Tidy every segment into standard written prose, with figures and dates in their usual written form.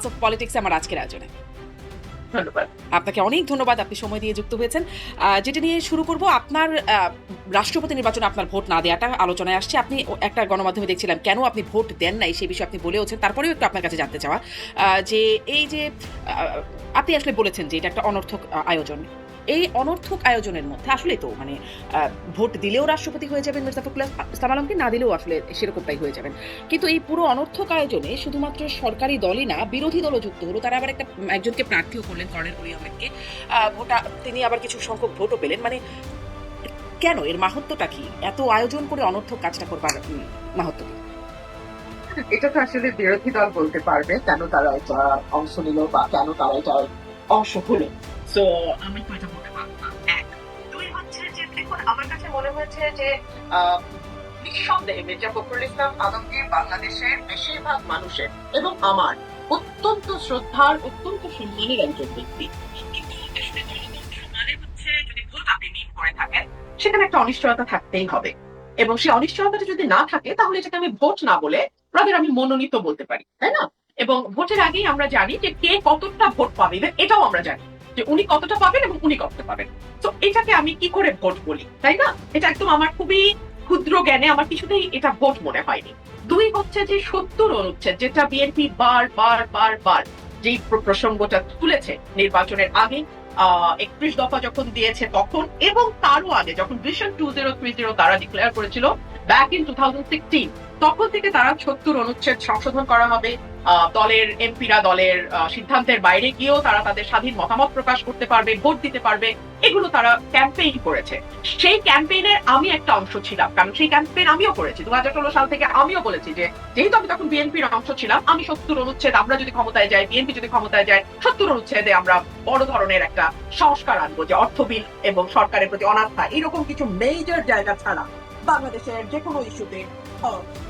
Of politics আমার আজকের আয়োজনে। ধন্যবাদ। আপনাকে অনেক ধন্যবাদ, আপনি সময় দিয়ে যুক্ত হয়েছেন। যেটা নিয়ে শুরু করব, আপনার রাষ্ট্রপতি নির্বাচনে আপনার ভোট না দেওয়াটা আলোচনায় আসছে। আপনি একটা গণমাধ্যমে দেখছিলাম কেন আপনি ভোট দেন নাই সেই বিষয়ে আপনি বলেওছেন। তারপরেও একটু আপনার কাছে জানতে চাওয়া যে এই যে আপনি আসলে বলেছেন যে এটা একটা অনর্থক আয়োজন। এই অনর্থক আয়োজনের মধ্যে আসলে তো মানে ভোট দিলেও রাষ্ট্রপতি হয়ে যাবেন মির্জা ফখরুল ইসলাম আলমকে, না দিলেও আসলে সেরকমটাই হয়ে যাবেন। কিন্তু এই পুরো অনর্থক আয়োজনে শুধুমাত্র সরকারি দলই না, বিরোধী দলও যুক্ত হলো। তারা আবার একজনকে প্রার্থীও করলেন, কর্নেল অলি আহমেদকে। তিনি আবার কিছু সংখ্যক ভোটও পেলেন। মানে কেন, এর মাহাত্ম্যটা কি? এত আয়োজন করে অনর্থক কাজটা করবার মাহাত্ম্য কি? এটা তো আসলে বিরোধী দল বলতে পারবে কেন তারা এটা অংশ নিল বা কেন তারা এটা অংশ হলো। তো আমি তো এটা বলতে পারবো না। এক, দুই হচ্ছে যে দেখুন, আমার কাছে মনে হয়েছে যে নিঃসন্দেহে মির্জা ফখরুল ইসলাম আলমগীর বাংলাদেশের বেশিরভাগ মানুষের এবং আমার অত্যন্ত শ্রদ্ধার, অত্যন্ত সম্মানের একজন ব্যক্তি। কিন্তু আসলে গণতন্ত্র মানে হচ্ছে, যদি ভোট আপনি মিন করে থাকেন, সেখানে একটা অনিশ্চয়তা থাকতেই হবে। এবং সেই অনিশ্চয়তাটা যদি না থাকে, তাহলে এটাকে আমি ভোট না বলে রাদার আমি মনোনীত বলতে পারি, তাই না? এবং ভোটের আগেই আমরা জানি যে কে কতটা ভোট পাবে, এটাও আমরা জানি যে উনি কতটা পাবেন এবং উনি কতটা পাবেন। তো এটাকে আমি কি করে ভোট বলি, তাই না? এটা একদম আমার খুবই ক্ষুদ্র জ্ঞানে আমার কিছুতেই এটা ভোট মনে হয়নি। দুই হচ্ছে যে ৭০ অনুচ্ছেদ, যেটা বিএনপি বার বার বার বার যেই প্রসঙ্গটা তুলেছে নির্বাচনের আগে, ৩১ দফা যখন দিয়েছে তখন, এবং তারও আগে যখন ভিশন 2030 তারা ডিক্লেয়ার করেছিল ব্যাক ইন 2016, তখন থেকে তারা ৭০ অনুচ্ছেদ সংশোধন করা হবে। দলের এমপিরা দলের সিদ্ধান্তের বাইরে গিয়েও তারা তাদের স্বাধীন মতামত প্রকাশ করতে পারবে, ভোট দিতে পারবে, এগুলো তারা ক্যাম্পেইন করেছে। সেই ক্যাম্পেইনের আমি একটা অংশ ছিলাম, কারণ সেই ক্যাম্পেইন আমিও করেছি 2016 সাল থেকে। আমিও বলেছি যে যেহেতু আমি তখন বিএনপির অংশ ছিলাম, আমি ৭০ অনুচ্ছেদ, আমরা যদি ক্ষমতায় যাই, বিএনপি যদি ক্ষমতায় যায়, ৭০ অনুচ্ছেদে আমরা বড় ধরনের একটা সংস্কার আনবো, যে অর্থ বিল এবং সরকারের প্রতি অনাস্থা, এরকম কিছু মেজর জায়গা ছাড়া বাংলাদেশের যে কোনো ইস্যুতে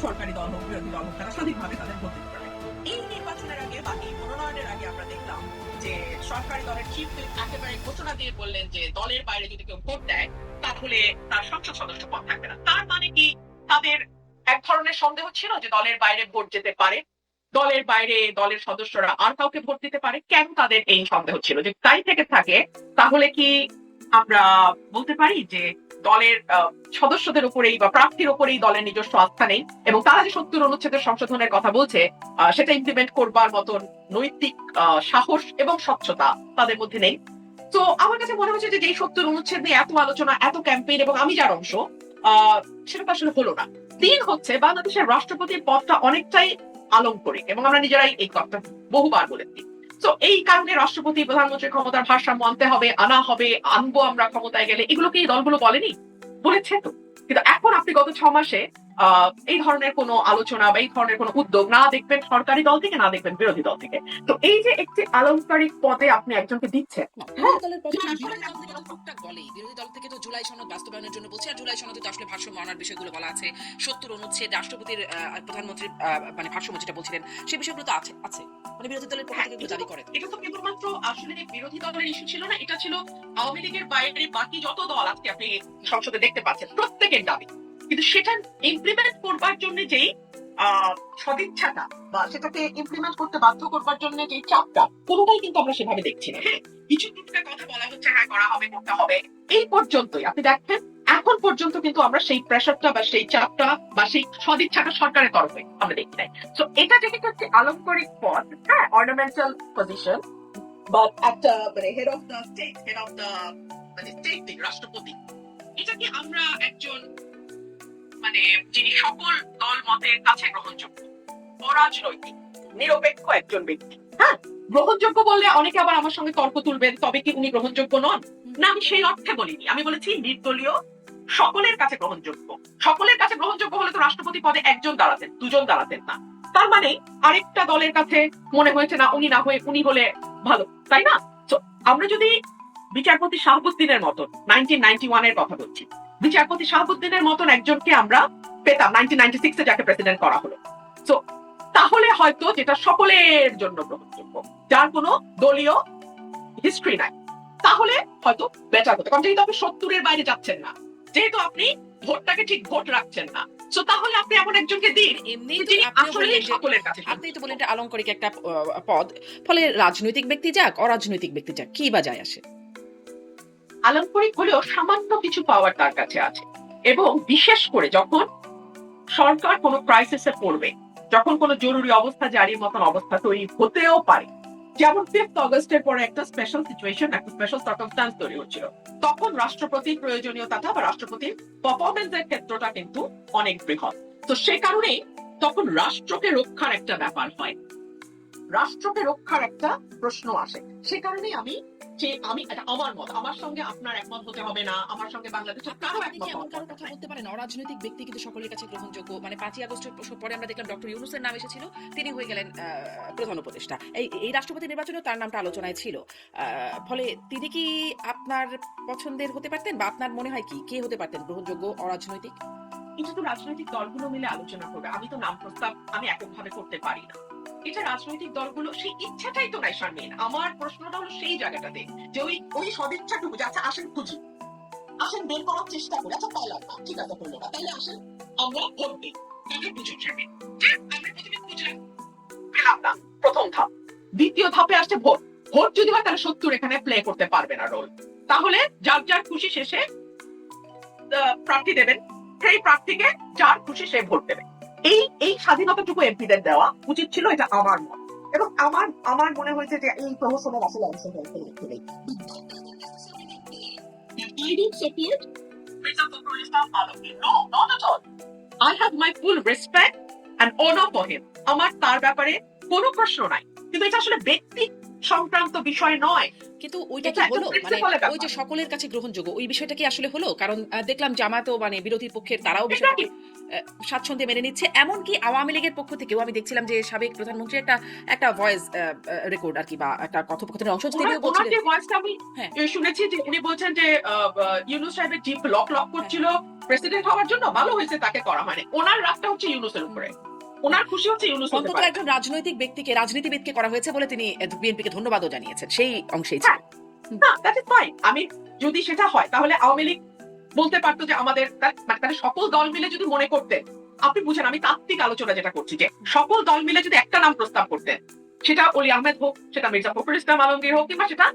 সরকারি দল হোক বিরোধী দল হোক, তারা স্বাধীনভাবে তাদের ভোট দিতে পারে। এই নির্বাচনের আগে বা এই মনোনয়নের আগে আমরা দেখলাম যে সরকারি দলের চিফ হুইপ একেবারে ঘোষণা দিয়ে বললেন যে দলের বাইরে যদি কেউ ভোট দেয়, তাহলে তার সংসদ সদস্য পদ থাকবে না। তার মানে কি, তাদের এক ধরনের সন্দেহ ছিল যে দলের বাইরে ভোট যেতে পারে, দলের বাইরে দলের সদস্যরা আর কাউকে ভোট দিতে পারে। কেন তাদের এই সন্দেহ ছিল? যে তাই থেকে থাকে, তাহলে কি আমরা বলতে পারি যে দলের সদস্যদের উপরেই বা প্রার্থীর উপরেই দলের নিজস্ব আস্থা নেই, এবং তারা যে ৭০ অনুচ্ছেদের সংশোধনের কথা বলছে, সেটা ইমপ্লিমেন্ট করবার মতন নৈতিক সাহস এবং স্বচ্ছতা তাদের মধ্যে নেই। তো আমার কাছে মনে হচ্ছে যে যেই ৭০ অনুচ্ছেদ নিয়ে এত আলোচনা, এত ক্যাম্পেইন, এবং আমি যার অংশ, সেটা তো আসলে হলো না। তিন হচ্ছে, বাংলাদেশের রাষ্ট্রপতির পদটা অনেকটাই আলংকরিক, এবং আমরা নিজেরাই এই কথা বহুবার বলেছি। তো এই কারণে রাষ্ট্রপতি প্রধানমন্ত্রীর ক্ষমতার ভারসাম্য আনতে হবে, আনা হবে, আনবো আমরা ক্ষমতায় গেলে, এগুলো কি এই দলগুলো বলেনি? বলেছে তো। কিন্তু এখন আপনি গত ৬ মাসে এই ধরনের কোনো আলোচনা বা এই ধরনের কোনো উদ্যোগ না দেখবেন সরকারি দল থেকে, না দেখবেন বিরোধী দল থেকে। তো এই যে একটি আলংকারিক পদে আপনি একজনকে দিচ্ছেন, বিরোধী দল থেকে তো জুলাই সনদ বাস্তবায়নের জন্য বলছে, আর জুলাই সনদে তো আসলে ভারসাম্য আনার বিষয়গুলো বলা আছে। ৭০ অনুচ্ছেদ, রাষ্ট্রপতির প্রধানমন্ত্রী মানে ভারসাম্য যেটা বলছিলেন, সেই বিষয়গুলো তো আছে আছে মানে বিরোধী দলের পক্ষ থেকে দাবি করে। এটা তো কেবলমাত্র আসলে বিরোধী দলের ইস্যু ছিল না, এটা ছিল আওয়ামী লীগের বাইরে বাকি যত দল আজকে আপনি সংসদে দেখতে পাচ্ছেন, প্রত্যেকের দাবি। কিন্তু সেটা ইমপ্লিমেন্ট করবার জন্য যেই সদিচ্ছাটা বা সেটাকে ইমপ্লিমেন্ট করতে বাধ্য করবার জন্য যেই চাপটা, কোনোটাই কিন্তু আমরা সেভাবে দেখছি না। হ্যাঁ, কিছু টুকটা কথা বলা হচ্ছে, হ্যাঁ করা হবে, করতে হবে, এই পর্যন্তই। আপনি দেখেন এখন পর্যন্ত কিন্তু আমরা সেই প্রেশারটা বা সেই চাপটা বা সেই সদিচ্ছাটা সরকারের তরফে আমরা দেখি নাই। তো এটা যেহেতু একটি আলংকারিক পদ, হ্যাঁ, অর্নামেন্টাল পজিশন, বাট একটা মানে head of the state, head of the মানে স্টেট, রাষ্ট্রপতি, এটাকে আমরা একজন মানে যিনি সকল দল মতের কাছে গ্রহণযোগ্য, অরাজনৈতিক, নিরপেক্ষ একজন ব্যক্তি, হ্যাঁ, গ্রহণযোগ্য বললে অনেকে আবার আমার সঙ্গে তর্ক তুলবেন, তবে কি উনি গ্রহণযোগ্য নন? না, আমি সেই অর্থে বলিনি। আমি বলেছি নির্দলীয়, সকলের কাছে গ্রহণযোগ্য। সকলের কাছে গ্রহণযোগ্য হলে তো রাষ্ট্রপতি পদে একজন দাঁড়াতেন, দুজন দাঁড়াতেন না। তার মানে আরেকটা দলের কাছে মনে হয়েছে না উনি না হয়ে উনি হলে ভালো, তাই না? তো আমরা যদি বিচারপতি শাহাবুদ্দিনের মতন, 1991 এর কথা বলছি, বিচারপতি শাহাবুদ্দিনের মতন একজনকে আমরা পেতাম 1996 যাকে প্রেসিডেন্ট করা হলো, তো তাহলে হয়তো যেটা সকলের জন্য গ্রহণযোগ্য, যার কোনো দলীয় হিস্ট্রি নাই, তাহলে হয়তো বেটার হতো। কারণ যেহেতু আপনি ৭০ এর বাইরে যাচ্ছেন না, যেহেতু আপনি ভোটটাকে ঠিক ভোট রাখছেন না। তো তাহলে আপনি এমন একজনকে দিন এমনি যিনি আসলেই সকলের কাছে আপনি তো বলেন এটা আলংকারিক একটা পদ, ফলে রাজনৈতিক ব্যক্তি যাক অরাজনৈতিক ব্যক্তি যাক কি বা যায় আসে? আলংকারিক হলেও সামান্য কিছু পাওয়ার তার কাছে আছে, এবং বিশেষ করে যখন সরকার কোনো ক্রাইসিসে পড়বে, যখন কোনো জরুরি অবস্থা জারির মতন অবস্থা তৈরি হতেও পারে, যেমন 5th অগস্টের পরে একটা স্পেশাল সিচুয়েশন, একটা স্পেশাল সার্কামস্ট্যান্স তৈরি হচ্ছিল, তখন রাষ্ট্রপতির প্রয়োজনীয়তাটা বা রাষ্ট্রপতির পারফরমেন্সের ক্ষেত্রটা কিন্তু অনেক বৃহৎ। তো সে কারণে তখন রাষ্ট্রকে রক্ষার একটা ব্যাপার হয়, রাষ্ট্রকে রক্ষার একটা প্রশ্ন আসে। সে কারণে আমি এটা আমার মত, আমার সঙ্গে আপনার একমত হতে হবে না, আমার সঙ্গে বাংলাদেশের কারো আপনি কি একমত এমন কারো হতে কথা হবে না। বলতে পারেন অরাজনৈতিক ব্যক্তি কিন্তু সকলের কাছে গ্রহণযোগ্য? মানে 5ই আগস্টের পরে আমরা দেখলাম ডক্টর ইউনূসের নাম এসেছিল, তিনি হয়ে গেলেন প্রধান উপদেষ্টা। এই রাষ্ট্রপতি নির্বাচনেও তার নামটা আলোচনায় ছিল। ফলে তিনি কি আপনার পছন্দের হতে পারতেন, বা আপনার মনে হয় কি কে হতে পারতেন গ্রহণযোগ্য অরাজনৈতিক? এটা তো রাজনৈতিক দলগুলো মিলে আলোচনা করবে, আমি তো নাম প্রস্তাব আমি এককভাবে করতে পারি না। এটা রাজনৈতিক দলগুলো, সেই ইচ্ছাটাই তো নাই শারমিন। আমার প্রশ্নটা হলো সেই জায়গাটাতে, যে ওই সদিচ্ছাটুকু যে আচ্ছা আসেন খুঁজি, আসেন বের করার চেষ্টা করি, আচ্ছা পাইলাম না, ঠিক আছে হলো না, তাহলে আসেন আমরা ভোট দিই, তাহলে বুঝুন শারমিন যে আমরা প্রথমে খুঁজলাম, পেলাম না, প্রথম ধাপ। দ্বিতীয় ধাপে আসছে ভোট। ভোট যদি হয় তাহলে 70 এখানে প্লে করতে পারবে না রোল, তাহলে যার যার খুশি শেষে প্রার্থী দেবেন, সেই প্রার্থীকে যার খুশি সে ভোট দেবে। এই স্বাধীনতাটুকু এমপিদের দেওয়া উচিত ছিল, এটা আমার মত। এবং আমার মনে হয়েছে যে এই প্রহসনের আসলে অংশগ্রহণ করে নেই। I don't support Mirza Fakhrul Islam Alamgir. No, not at all. I have my full respect and honor for him. আমার তার ব্যাপারে কোনো প্রশ্ন নাই, কিন্তু এটা আসলে ব্যক্তি সংক্রান্ত বিষয় নয়। কিন্তু ওইটা কি এটা একটা হলো, মানে principle এর ব্যাপার। ওই যে সকলের কাছে গ্রহণযোগ্য ওই বিষয়টা কি আসলে হলো? কারণ দেখলাম জামাতও মানে বিরোধী পক্ষের তারাও বিষয়টাকে স্বাচ্ছন্দ্যে মেনে নিচ্ছে। এমনকি আওয়ামী লীগের পক্ষ থেকেও আমি দেখছিলাম যে সাবেক প্রধানমন্ত্রী একটা ভয়েস রেকর্ড আর কি, বা একটা কথোপকথনের অংশ তিনিও ওনার বলছিলেন। যে ভয়েসটা আমি হ্যাঁ। শুনেছি যে উনি বলছেন যে ইউনূস সাহেবের জিপ লক করছিল প্রেসিডেন্ট হওয়ার জন্য, ভালো হয়েছে তাকে করা হয়নি। ওনার রাগটা হচ্ছে ইউনূসের উপরে, ওনার খুশি হচ্ছে ইউনূস হতে অন্তত পারে। একজন রাজনৈতিক ব্যক্তিকে রাজনীতিবিদকে করা হয়েছে বলে তিনি বিএনপিকে ধন্যবাদও জানিয়েছেন, সেই অংশেই ছিল। না, দ্যাট ইজ ফাইন। আমি যদি সেটা হয় তাহলে আওয়ামী লীগ বলতে পারতো যে আমাদের মানে তাহলে সকল দল মিলে যদি মনে করতেন, আপনি বুঝেন আমি তাত্ত্বিক আলোচনা যেটা করছি, যে সকল দল মিলে যদি একটা নাম প্রস্তাব করতেন, সেটা অলি আহমেদ হোক, সেটা মির্জা ফখরুল ইসলাম আলমগীর হোক, কিংবা সেটা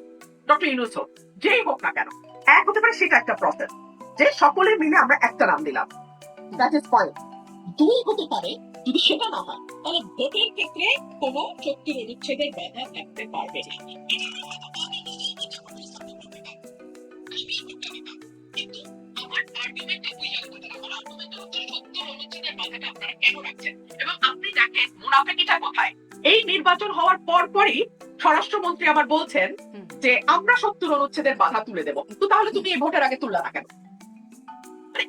ডক্টর ইউনূস হোক, যেই হোক না কেন, এক হতে পারে, সেটা একটা প্রসেস, যে সকলে মিলে আমরা একটা নাম দিলাম, দ্যাট ইজ ফাইন। দুই হতে পারে, যদি সেটা না হয় তাহলে ভোটের ক্ষেত্রে কোনো শক্তির অনুচ্ছেদের বাধা থাকতে পারবে না। কিন্তু আমার আর্গুমেন্টটা ওই জায়গাটাতে, আমার আর্গুমেন্টটা হচ্ছে 70 অনুচ্ছেদের বাধাটা আপনারা কেন রাখছেন। এবং আপনি দেখেন মুনাফেকিটা কোথায়। এই নির্বাচন হওয়ার পরই স্বরাষ্ট্রমন্ত্রী আবার বলছেন যে আমরা 70 অনুচ্ছেদের বাধা তুলে দেব। তো তাহলে তুমি এই ভোটের আগে তুললা না কেন? মানে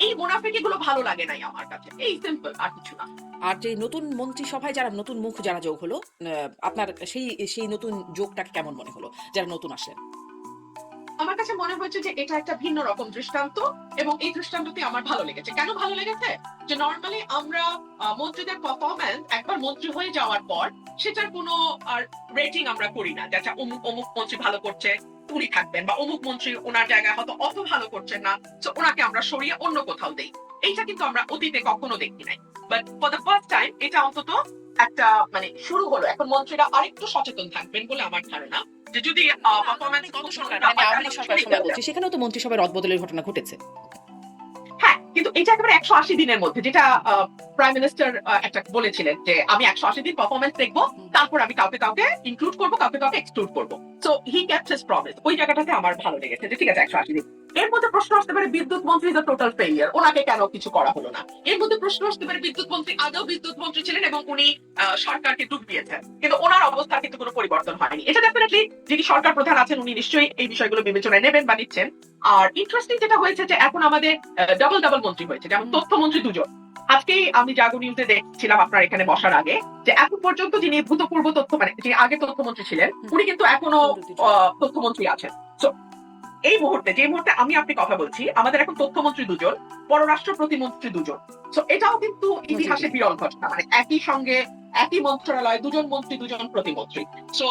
এই মুনাফেকি গুলো ভালো লাগে নাই আমার কাছে, এই সিম্পল, আর কিছু না। আর যে নতুন মন্ত্রিসভায় যারা নতুন মুখ যারা যোগ হলো, আপনার সেই নতুন যোগটাকে কেমন মনে হলো যারা নতুন আসলেন? আমার কাছে মনে হয়েছে যে এটা একটা ভিন্ন রকম দৃষ্টান্ত, এবং এই দৃষ্টান্তটি আমার ভালো লেগেছে। কেন ভালো লেগেছে? যে নরমালি আমরা মন্ত্রীদের পারফরম্যান্স একবার মন্ত্রী হয়ে যাওয়ার পর সেটার কোনো আর রেটিং আমরা করি না, যে আচ্ছা অমুক মন্ত্রী ভালো করছে উনি থাকবেন, বা অমুক মন্ত্রী ওনার জায়গায় হয়তো অত ভালো করছেন না, তো ওনাকে আমরা সরিয়ে অন্য কোথাও দেই। এইটা কিন্তু আমরা অতীতে কখনো দেখি নাই, but for the first time এটা অন্তত একটা মানে শুরু হলো। এখন মন্ত্রীরা আরেকটু সচেতন থাকবেন বলে আমার ধারণা, যে যদি পারফরম্যান্স গত সরকার মানে আওয়ামী লীগ সরকারের সময় বলছি, সেখানেও তো মন্ত্রিসভায় রদবদলের ঘটনা ঘটেছে। হ্যাঁ, কিন্তু এটা একেবারে 180 দিনের মধ্যে, যেটা প্রাইম মিনিস্টার একটা বলেছিলেন যে আমি 180 দিন পারফরম্যান্স দেখবো, তারপর আমি কাউকে ইনক্লুড করবো, কাউকে এক্সক্লুড করবো। So he kept his promise. ওই জায়গাটাতে আমার ভালো লেগেছে যে ঠিক আছে 180 দিন। এর মধ্যে প্রশ্ন আসতে পারে বিদ্যুৎ মন্ত্রী ইজ আ টোটাল ফেলিয়ার, ওনাকে কেন কিছু করা হলো না। এর মধ্যে প্রশ্ন আসতে পারে বিদ্যুৎ মন্ত্রী আদৌ বিদ্যুৎ মন্ত্রী ছিলেন এবং উনি সরকারকে ডুবিয়েছেন, কিন্তু ওনার অবস্থা কিন্তু কোনো পরিবর্তন হয়নি। এটা ডেফিনেটলি যিনি সরকার প্রধান আছেন উনি নিশ্চয়ই এই বিষয়গুলো বিবেচনায় নেবেন বা নিচ্ছেন। আর ইন্টারেস্টিং যেটা হয়েছে যে এখন আমাদের ডাবল মন্ত্রী হয়েছে, যেমন তথ্যমন্ত্রী দুজন। আজকেই আমি জাগো নিউজে দেখছিলাম আপনার এখানে বসার আগে, যে এখন পর্যন্ত যিনি ভূতপূর্ব তথ্য মানে যিনি আগে তথ্যমন্ত্রী ছিলেন উনি কিন্তু এখনো তথ্যমন্ত্রী আছেন। এই মুহূর্তে যে মুহূর্তে আমি আপনি কথা বলছি, আমাদের এখন তথ্যমন্ত্রী দুজন, পররাষ্ট্র প্রতিমন্ত্রী দুজন। তো এটাও কিন্তু ইতিহাসে বিরল ঘটনা, মানে একই সঙ্গে একই মন্ত্রণালয় দুজন মন্ত্রী দুজন প্রতিমন্ত্রী। তো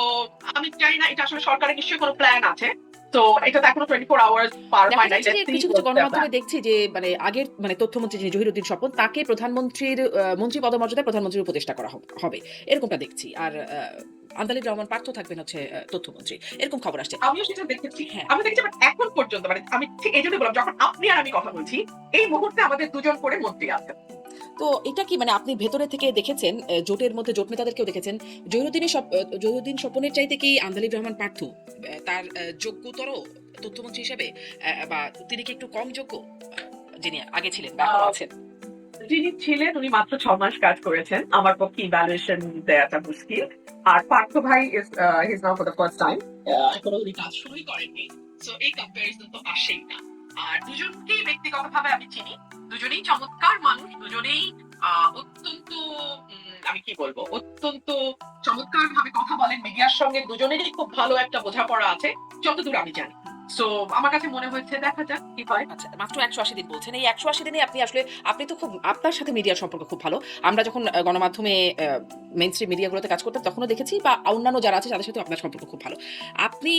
আমি জানি না এটা আসলে সরকারের নিশ্চয়ই কোনো প্ল্যান আছে। তো তো এটা তো এখনো 24 আওয়ার্স পার দেখা হয় নাই। যাচ্ছে যে কিছু কিছু গণমাধ্যমে দেখছি যে মানে আগের মানে তথ্যমন্ত্রী যিনি জহিরুদ্দিন স্বপন তাকে প্রধানমন্ত্রীর মন্ত্রী পদমর্যাদায় প্রধানমন্ত্রীর উপদেষ্টা করা হবে এরকমটা দেখছি। আর আন্দালিব রহমান পার্থ থাকবেন হচ্ছে তথ্যমন্ত্রী, এরকম খবর আসছে। আমিও সেটা দেখেছি। হ্যাঁ। আমি দেখেছি, বাট এখন পর্যন্ত মানে আমি ঠিক এই জন্য বললাম, যখন আপনি আর আমি কথা বলছি এই মুহূর্তে আমাদের দুজন করে মন্ত্রী আছে। তো এটা কি মানে আপনি ভেতরে থেকে দেখেছেন, জোটের মধ্যে জোট নেতাদেরকেও দেখেছেন, জহিরুদ্দিন স্বপনের চাইতে কি আন্দালিব রহমান পার্থ তার যোগ্যতর তথ্যমন্ত্রী হিসেবে, বা তিনি কি একটু কম যোগ্য যিনি আগে ছিলেন বা এখনো আছেন? যিনি ছিলেন উনি মাত্র 6 মাস কাজ করেছেন, আমার পক্ষে ইভ্যালুয়েশন দেওয়াটা মুশকিল। আর পার্থ ভাই is now for the first time, এখনো উনি কাজ শুরুই করেননি। সো এই কম্পারিজন তো আসেই না। আর দুজনকেই ব্যক্তিগতভাবে আমি চিনি, দুজনেই চমৎকার মানুষ, দুজনেই অত্যন্ত আমি কি বলবো, অত্যন্ত চমৎকার ভাবে কথা বলেন মিডিয়ার সঙ্গে, দুজনেরই খুব ভালো একটা বোঝাপড়া আছে যতদূর আমি জানি। সো আমার কাছে মনে হয়েছে দেখা যাক কি হয়। আচ্ছা, মাত্র 180 দিন বলছেন। এই 180 দিনে আপনি তো খুব, আপনার সাথে মিডিয়ার সম্পর্ক খুব ভালো। আমরা যখন গণমাধ্যমে মেইনস্ট্রিম মিডিয়াগুলোতে কাজ করতাম তখনও দেখেছি, বা অন্যান্য যারা আছে তাদের সাথে আপনার সম্পর্ক খুব ভালো। আপনি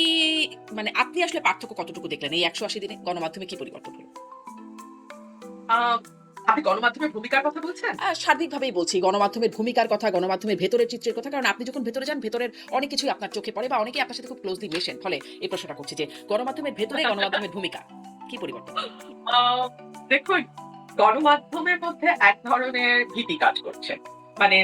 আপনি আসলে পার্থক্য কতটুকু দেখলেন এই 180 দিনে গণমাধ্যমে কি পরিবর্তন হলো? আপনি গণমাধ্যমের ভূমিকার কথা বলছেন? সার্বিকভাবেই বলছি, গণমাধ্যমের ভূমিকার কথা, গণমাধ্যমের ভেতরের চিত্রের কথা। কারণ আপনি যখন ভেতরে যান, ভেতরের অনেক কিছুই আপনার চোখে পড়ে, বা অনেকেই আপনার সাথে খুব ক্লোজলি মেশেন। ফলে এই প্রশ্নটা করছি যে গণমাধ্যমের ভেতরে গণমাধ্যমের ভূমিকা কি পরিবর্তন? দেখুন, গণমাধ্যমের মধ্যে এক ধরনের ভীতি কাজ করছে। মানে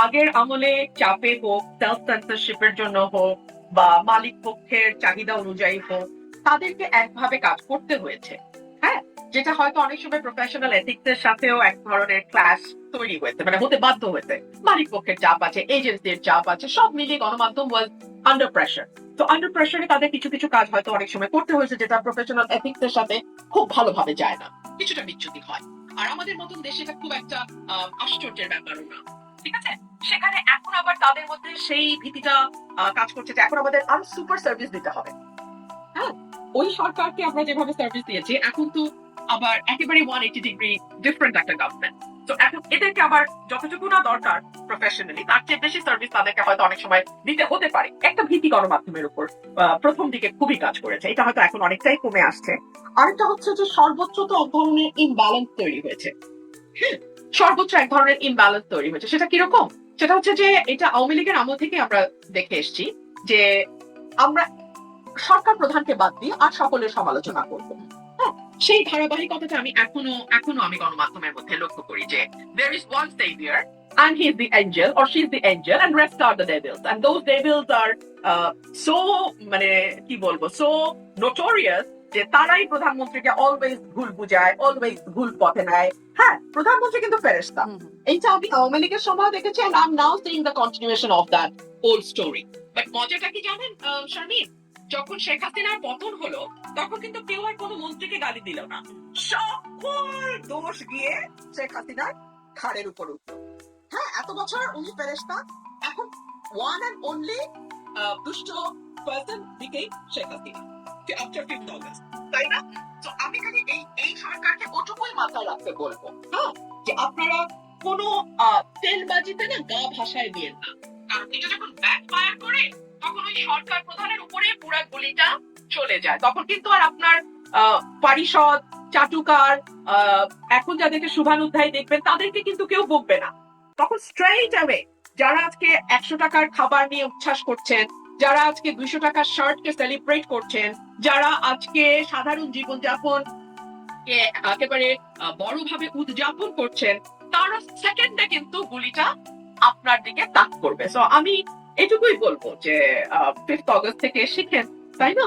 আগের আমলে চাপে হোক, সেলফ সেন্সরশিপের জন্য হোক, বা মালিক পক্ষের চাহিদা অনুযায়ী হোক, তাদেরকে একভাবে কাজ করতে হয়েছে। হ্যাঁ, যেটা হয়তো অনেক সময় প্রফেশনাল এথিক্স এর সাথেও এক ধরনের ক্লাশ তৈরি হয়েছে, মানে হতে বাধ্য হয়েছে। মালিক পক্ষের চাপ আছে, এজেন্সির চাপ আছে, সব মিলিয়ে গণমাধ্যম ওয়াজ আন্ডার প্রেসার। তো আন্ডার প্রেসারে তাদের কিছু কিছু কাজ হয়তো অনেক সময় করতে হয়েছে যেটা প্রফেশনাল এথিক্স এর সাথে খুব ভালোভাবে যায় না, কিছুটা বিচ্যুতি হয়। আর আমাদের মতন দেশে এটা খুব একটা আশ্চর্যের ব্যাপারও না, ঠিক আছে? সেখানে এখন আবার তাদের মধ্যে সেই ভীতিটা কাজ করছে যে এখন আমাদের আরো সুপার সার্ভিস দিতে হবে। হ্যাঁ, ওই সরকারকে আমরা যেভাবে সার্ভিস দিয়েছি, এখন তো আবার একেবারে 180 ডিগ্রি ডিফারেন্ট একটা গভর্নমেন্ট। তো এখন এদেরকে আবার যতটুকু না দরকার প্রফেশনালি, তার চেয়ে বেশি সার্ভিস তাদেরকে হয়তো অনেক সময় দিতে হতে পারে। একটা ভীতি গণমাধ্যমের উপর প্রথম দিকে খুবই কাজ করেছে, এটা হয়তো এখন অনেকটাই কমে আসছে। আরেকটা হচ্ছে যে সর্বোচ্চ তো এক ধরনের ইমব্যালেন্স তৈরি হয়েছে। হ্যাঁ, সর্বোচ্চ এক ধরনের ইমব্যালেন্স তৈরি হয়েছে। সেটা কিরকম? সেটা হচ্ছে যে এটা আওয়ামী লীগের আমল থেকে আমরা দেখে এসেছি যে আমরা সরকার প্রধানকে বাদ দিয়ে আর সকলের সমালোচনা করবো। হ্যাঁ, সেই ধারাবাহিকতাটা আমি এখনো আমি গণমাধ্যমের মধ্যে লক্ষ্য করি যে there is one savior and he is the angel or she is the angel and rest are the devils, and those devils are so মানে কি বলবো, so notorious যে তারাই প্রধানমন্ত্রীকে অলওয়েজ ভুল বুঝায়, অলওয়েজ ভুল পথে নেয়। হ্যাঁ, প্রধানমন্ত্রী কিন্তু ফেরেশতা। এইটা আমি আওয়ামী লীগের সময় দেখেছি, and I'm now seeing the continuation of that old story. But মজাটা কি জানেন শারমিন, যখন শেখ হাসিনার পতন হলো তখন কিন্তু কেউ আর কোনো মন্ত্রীকে গালি দিল না, সকল দোষ গিয়ে শেখ হাসিনার ঘাড়ের উপর উঠলো। হ্যাঁ, এত বছর উনি ফেরেশতা, এখন ওয়ান এন্ড অনলি দুষ্ট পার্সন দিকেই Sheikh Hasina after 5th August, তাই না? তো আমি খালি এই সরকারকে ওটুকুই মাথায় রাখতে বলবো, হ্যাঁ, যে আপনারা কোনো তেলবাজিতে না গা ভাসায় দিয়েন না। কারণ এটা যখন ব্যাকফায়ার করে তখন ওই সরকার প্রধানের উপরে পুরো গুলিটা চলে যায়। তখন কিন্তু আর আপনার পারিষদ, চাটুকার, এখন যাদেরকে শুভানুধ্যায়ী দেখবেন তাদেরকে কিন্তু কেউ বকবে না। তখন স্ট্রেইট অ্যাওয়ে যারা আজকে 100 টাকার খাবার নিয়ে উচ্ছ্বাস করছেন, যারা আজকে 200 টাকার শার্টকে সেলিব্রেট করছেন, যারা আজকে সাধারণ জীবনযাপন একেবারে বড়ভাবে উদযাপন করছেন, তারা সেকেন্ডে কিন্তু গুলিটা আপনার দিকে তাক করবে। সো আমি এটুকুই বলবো যে 5th অগস্ট থেকে শিখেন, তাই না?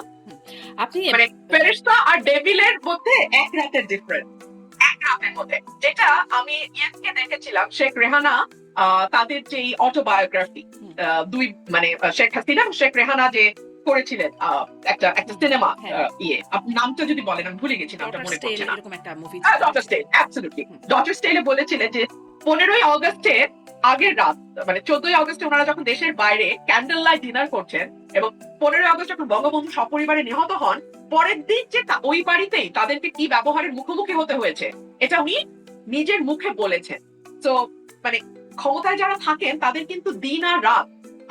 আপনি মানে ফেরেশতা আর ডেভিলের মধ্যে এক রাতের ডিফারেন্স, এক রাতের মধ্যে। যেটা আমি ইয়েসকে দেখেছিলাম, শেখ রেহানা তাদের যে অটোবায়োগ্রাফি, দুই মানে শেখ হাসিনা এবং শেখ রেহানা যে করেছিলেন একটা সিনেমা, আপনি নামটা যদি বলেন, আমি ভুলে গেছি নামটা, মনে পড়ছে না। এরকম একটা মুভি, ডটার স্টেল, অ্যাবসলিউটলি। ডটার স্টেলে বলেছিলেন যে 15ই অগস্টে আগের রাত মানে 14ই অগস্টে ওনারা যখন দেশের বাইরে ক্যান্ডেল লাইট ডিনার করছেন এবং 15ই অগস্ট যখন বঙ্গবন্ধু সপরিবারে নিহত হন, পরের দিন যে ওই বাড়িতেই তাদেরকে কি ব্যবহারের মুখোমুখি হতে হয়েছে এটা উনি নিজের মুখে বলেছেন। তো মানে ক্ষমতায় যারা থাকেন তাদের কিন্তু দিন আর রাত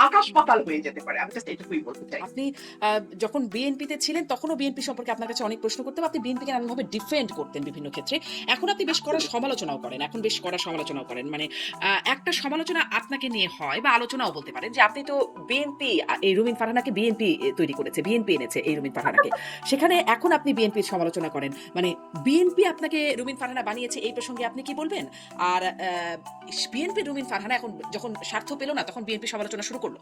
আকাশ পাতাল হয়ে যেতে পারে। আমি জাস্ট এটুকুই বলতে চাই। আপনি যখন বিএনপিতে ছিলেন তখনও বিএনপি সম্পর্কে আপনার কাছে অনেক প্রশ্ন করতাম, আপনি বিএনপিকে নানানভাবে ডিফেন্ড করতেন বিভিন্ন ক্ষেত্রে। এখন আপনি বেশ কড়া সমালোচনাও করেন, মানে একটা সমালোচনা আপনাকে নিয়ে হয় বা আলোচনাও বলতে পারেন যে আপনি তো বিএনপি, এই রুমিন ফারহানাকে বিএনপি তৈরি করেছে, বিএনপি এনেছে এই রুমিন ফারহানাকে, সেখানে এখন আপনি বিএনপির সমালোচনা করেন। মানে বিএনপি আপনাকে রুমিন ফারহানা বানিয়েছে, এই প্রসঙ্গে আপনি কি বলবেন? আর বিএনপি রুমিন ফারহানা এখন যখন স্বার্থ পেল না তখন বিএনপি সমালোচনা শুরু করলো।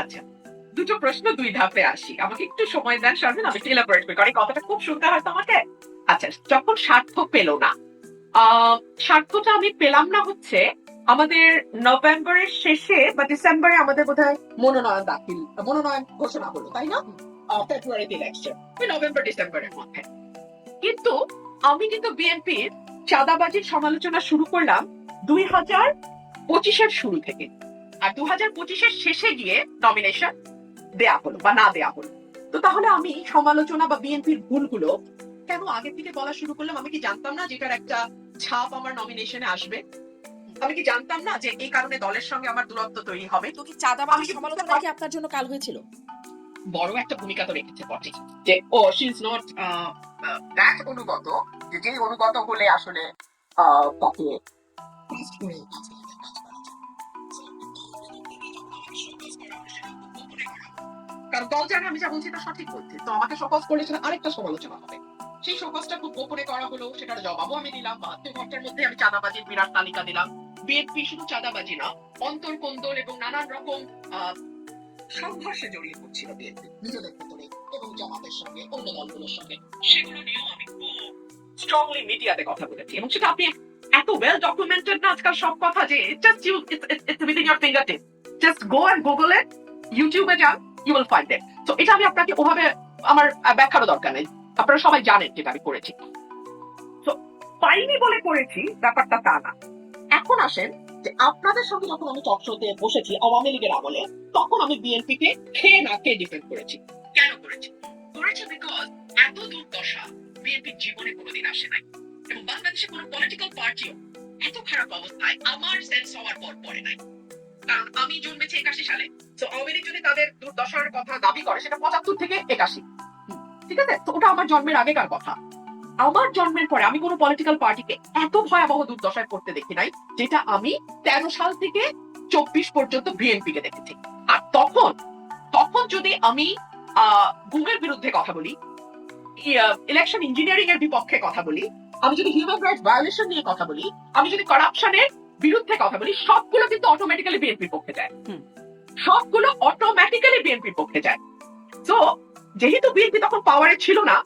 আচ্ছা, দুটো প্রশ্ন দুই ধাপে আসি। আমাকে একটু সময় দেন শারমিন, আমি একটু এলাবোরেট করি, কারণ এই কথাটা খুব শুনতে হয় তোমাকে। আচ্ছা, যখন স্বার্থ পেল না, স্বার্থটা আমি পেলাম না হচ্ছে আমাদের নভেম্বরের শেষে বা ডিসেম্বরে আমাদের বোধহয় মনোনয়ন ঘোষণা হলো, তাই না? ফেব্রুয়ারিতে ইলেকশন, ওই নভেম্বর ডিসেম্বরের মধ্যে। কিন্তু আমি কিন্তু বিএনপির চাঁদাবাজির সমালোচনা শুরু করলাম 2025-এর শুরু থেকে, আর 2025-এর শেষে গিয়ে নমিনেশন দেয়া হলো বা না দেয়া হলো। তো তাহলে আমি সমালোচনা বা বিএনপির ভুলগুলো কেন আগে থেকে বলা শুরু করলাম? আমি কি জানতাম না যেটার একটা ছাপ আমার নমিনেশনে আসবে? আমি কি জানতাম না যে এই কারণে দলের সঙ্গে আমার দূরত্ব তৈরি হবে? তো কি চাঁদাবাজি সমালোচনা কি আপনার জন্য কাল হয়েছিল? বড় একটা ভূমিকা তো রেখেছে বটে, যে ও শি ইজ নট দ্যাট অনুগত, যে অনুগত হলে আসলে তাকে কারণ দল জানে আমি যা বলছি তা সঠিক বলছি, তো আমাকে শোকজ করলে সেটা আরেকটা সমালোচনা হবে। সেই শোকজটা খুব গোপনে করা হলো, সেটার জবাবও আমি দিলাম। 72 ঘন্টার মধ্যে আমি চাঁদাবাজির বিরাট তালিকা দিলাম। বিএনপি শুধু চাঁদাবাজি না, অন্তর্কোন্দল এবং নানান রকম সংঘর্ষে জড়িয়ে পড়ছিল বিএনপি নিজেদের ভিতরে এবং জামাতের সঙ্গে, অন্য দলগুলোর সঙ্গে। সেগুলো নিয়েও আমি খুব স্ট্রংলি মিডিয়াতে কথা বলেছি, এবং সেটা আপনি এত ওয়েল ডকুমেন্টেড না আজকাল সব কথা, যে just you it's within your fingertip, just go and Google it, ইউটিউবে যান, ইউ উইল ফাইন্ড ইট। তো এটা আমি আপনাকে ওভাবে আমার ব্যাখ্যারও দরকার নেই, আপনারা সবাই জানেন যেটা আমি করেছি। তো পাইনি বলে করেছি ব্যাপারটা তা না। এখন আসেন যে আপনাদের সঙ্গে যখন আমি টক শোতে বসেছি আওয়ামী লীগের আমলে, তখন আমি বিএনপিকে খেয়ে না খেয়ে ডিফেন্ড করেছি। কেন করেছি? বিকজ এত দুর্দশা বিএনপির জীবনে কোনোদিন আসে নাই, এবং বাংলাদেশে কোনো পলিটিক্যাল পার্টিও এত খারাপ অবস্থায় আমার সেন্স হওয়ার পর পড়ে নাই। কারণ আমি জন্মেছি 81 সালে, তো আওয়ামী লীগ যদি তাদের দুর্দশার কথা দাবি করে, সেটা 75 থেকে 81, ঠিক আছে? তো ওটা আমার জন্মের আগেকার কথা। আমার জন্মের পরে আমি কোনো পলিটিক্যাল পার্টিকে এত ভয়াবহ দুর্দশায় পড়তে দেখি নাই, যেটা আমি 13 সাল থেকে 24 পর্যন্ত বিএনপি কে দেখেছি। আর তখন যদি আমি গুমের বিরুদ্ধে কথা বলি, ইলেকশন ইঞ্জিনিয়ারিং এর বিপক্ষে কথা বলি, আমি যদি হিউম্যান রাইটস ভায়োলেশন নিয়ে কথা বলি, আমি যদি করাপশনের বিরুদ্ধে কথা বলি, সবগুলো কিন্তু অটোমেটিক্যালি বিএনপির পক্ষে যায়। সবগুলো অটোমেটিক্যালি বিএনপির পক্ষে যায়। তো যেহেতু বিএনপি তখন পাওয়ারে ছিল না,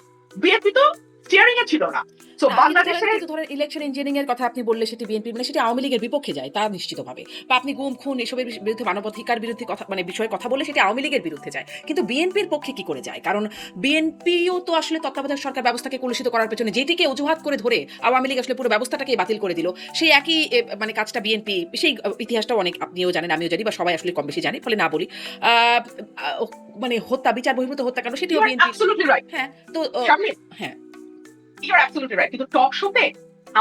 বিএনপি তো স্টিয়ারিং এ ছিল না, তো বাংলাদেশের ধরেন ইলেকশন ইঞ্জিনিয়ারিং এর কথা আপনি বললে সেটি বিএনপি মানে সেটি আওয়ামী লীগের বিপক্ষে যায় তা নিশ্চিতভাবে, বা আপনি গুম খুন এসবের বিরুদ্ধে, মানবাধিকার বিরুদ্ধে কথা মানে বিষয়ে কথা বললে সেটি আওয়ামী লীগের বিরুদ্ধে যায়, কিন্তু বিএনপির পক্ষে কি করে যায়? কারণ বিএনপিও তো আসলে তত্ত্বাবধায়ক সরকার ব্যবস্থাকে কলুষিত করার পেছনে যেটিকে অজুহাত করে ধরে আওয়ামী লীগ আসলে পুরো ব্যবস্থাটাকে বাতিল করে দিল, সেই একই মানে কাজটা বিএনপি, সেই ইতিহাসটাও অনেক আপনিও জানেন, আমিও জানি, বা সবাই আসলে কম বেশি জানি, ফলে না বলি, মানে হত্যা, বিচার বহির্ভূত হত্যাকাণ্ড, সেটিও বিএনপি। হ্যাঁ, তো হ্যাঁ, ইউর অ্যাবসলিউটলি রাইট। কিন্তু টক শোতে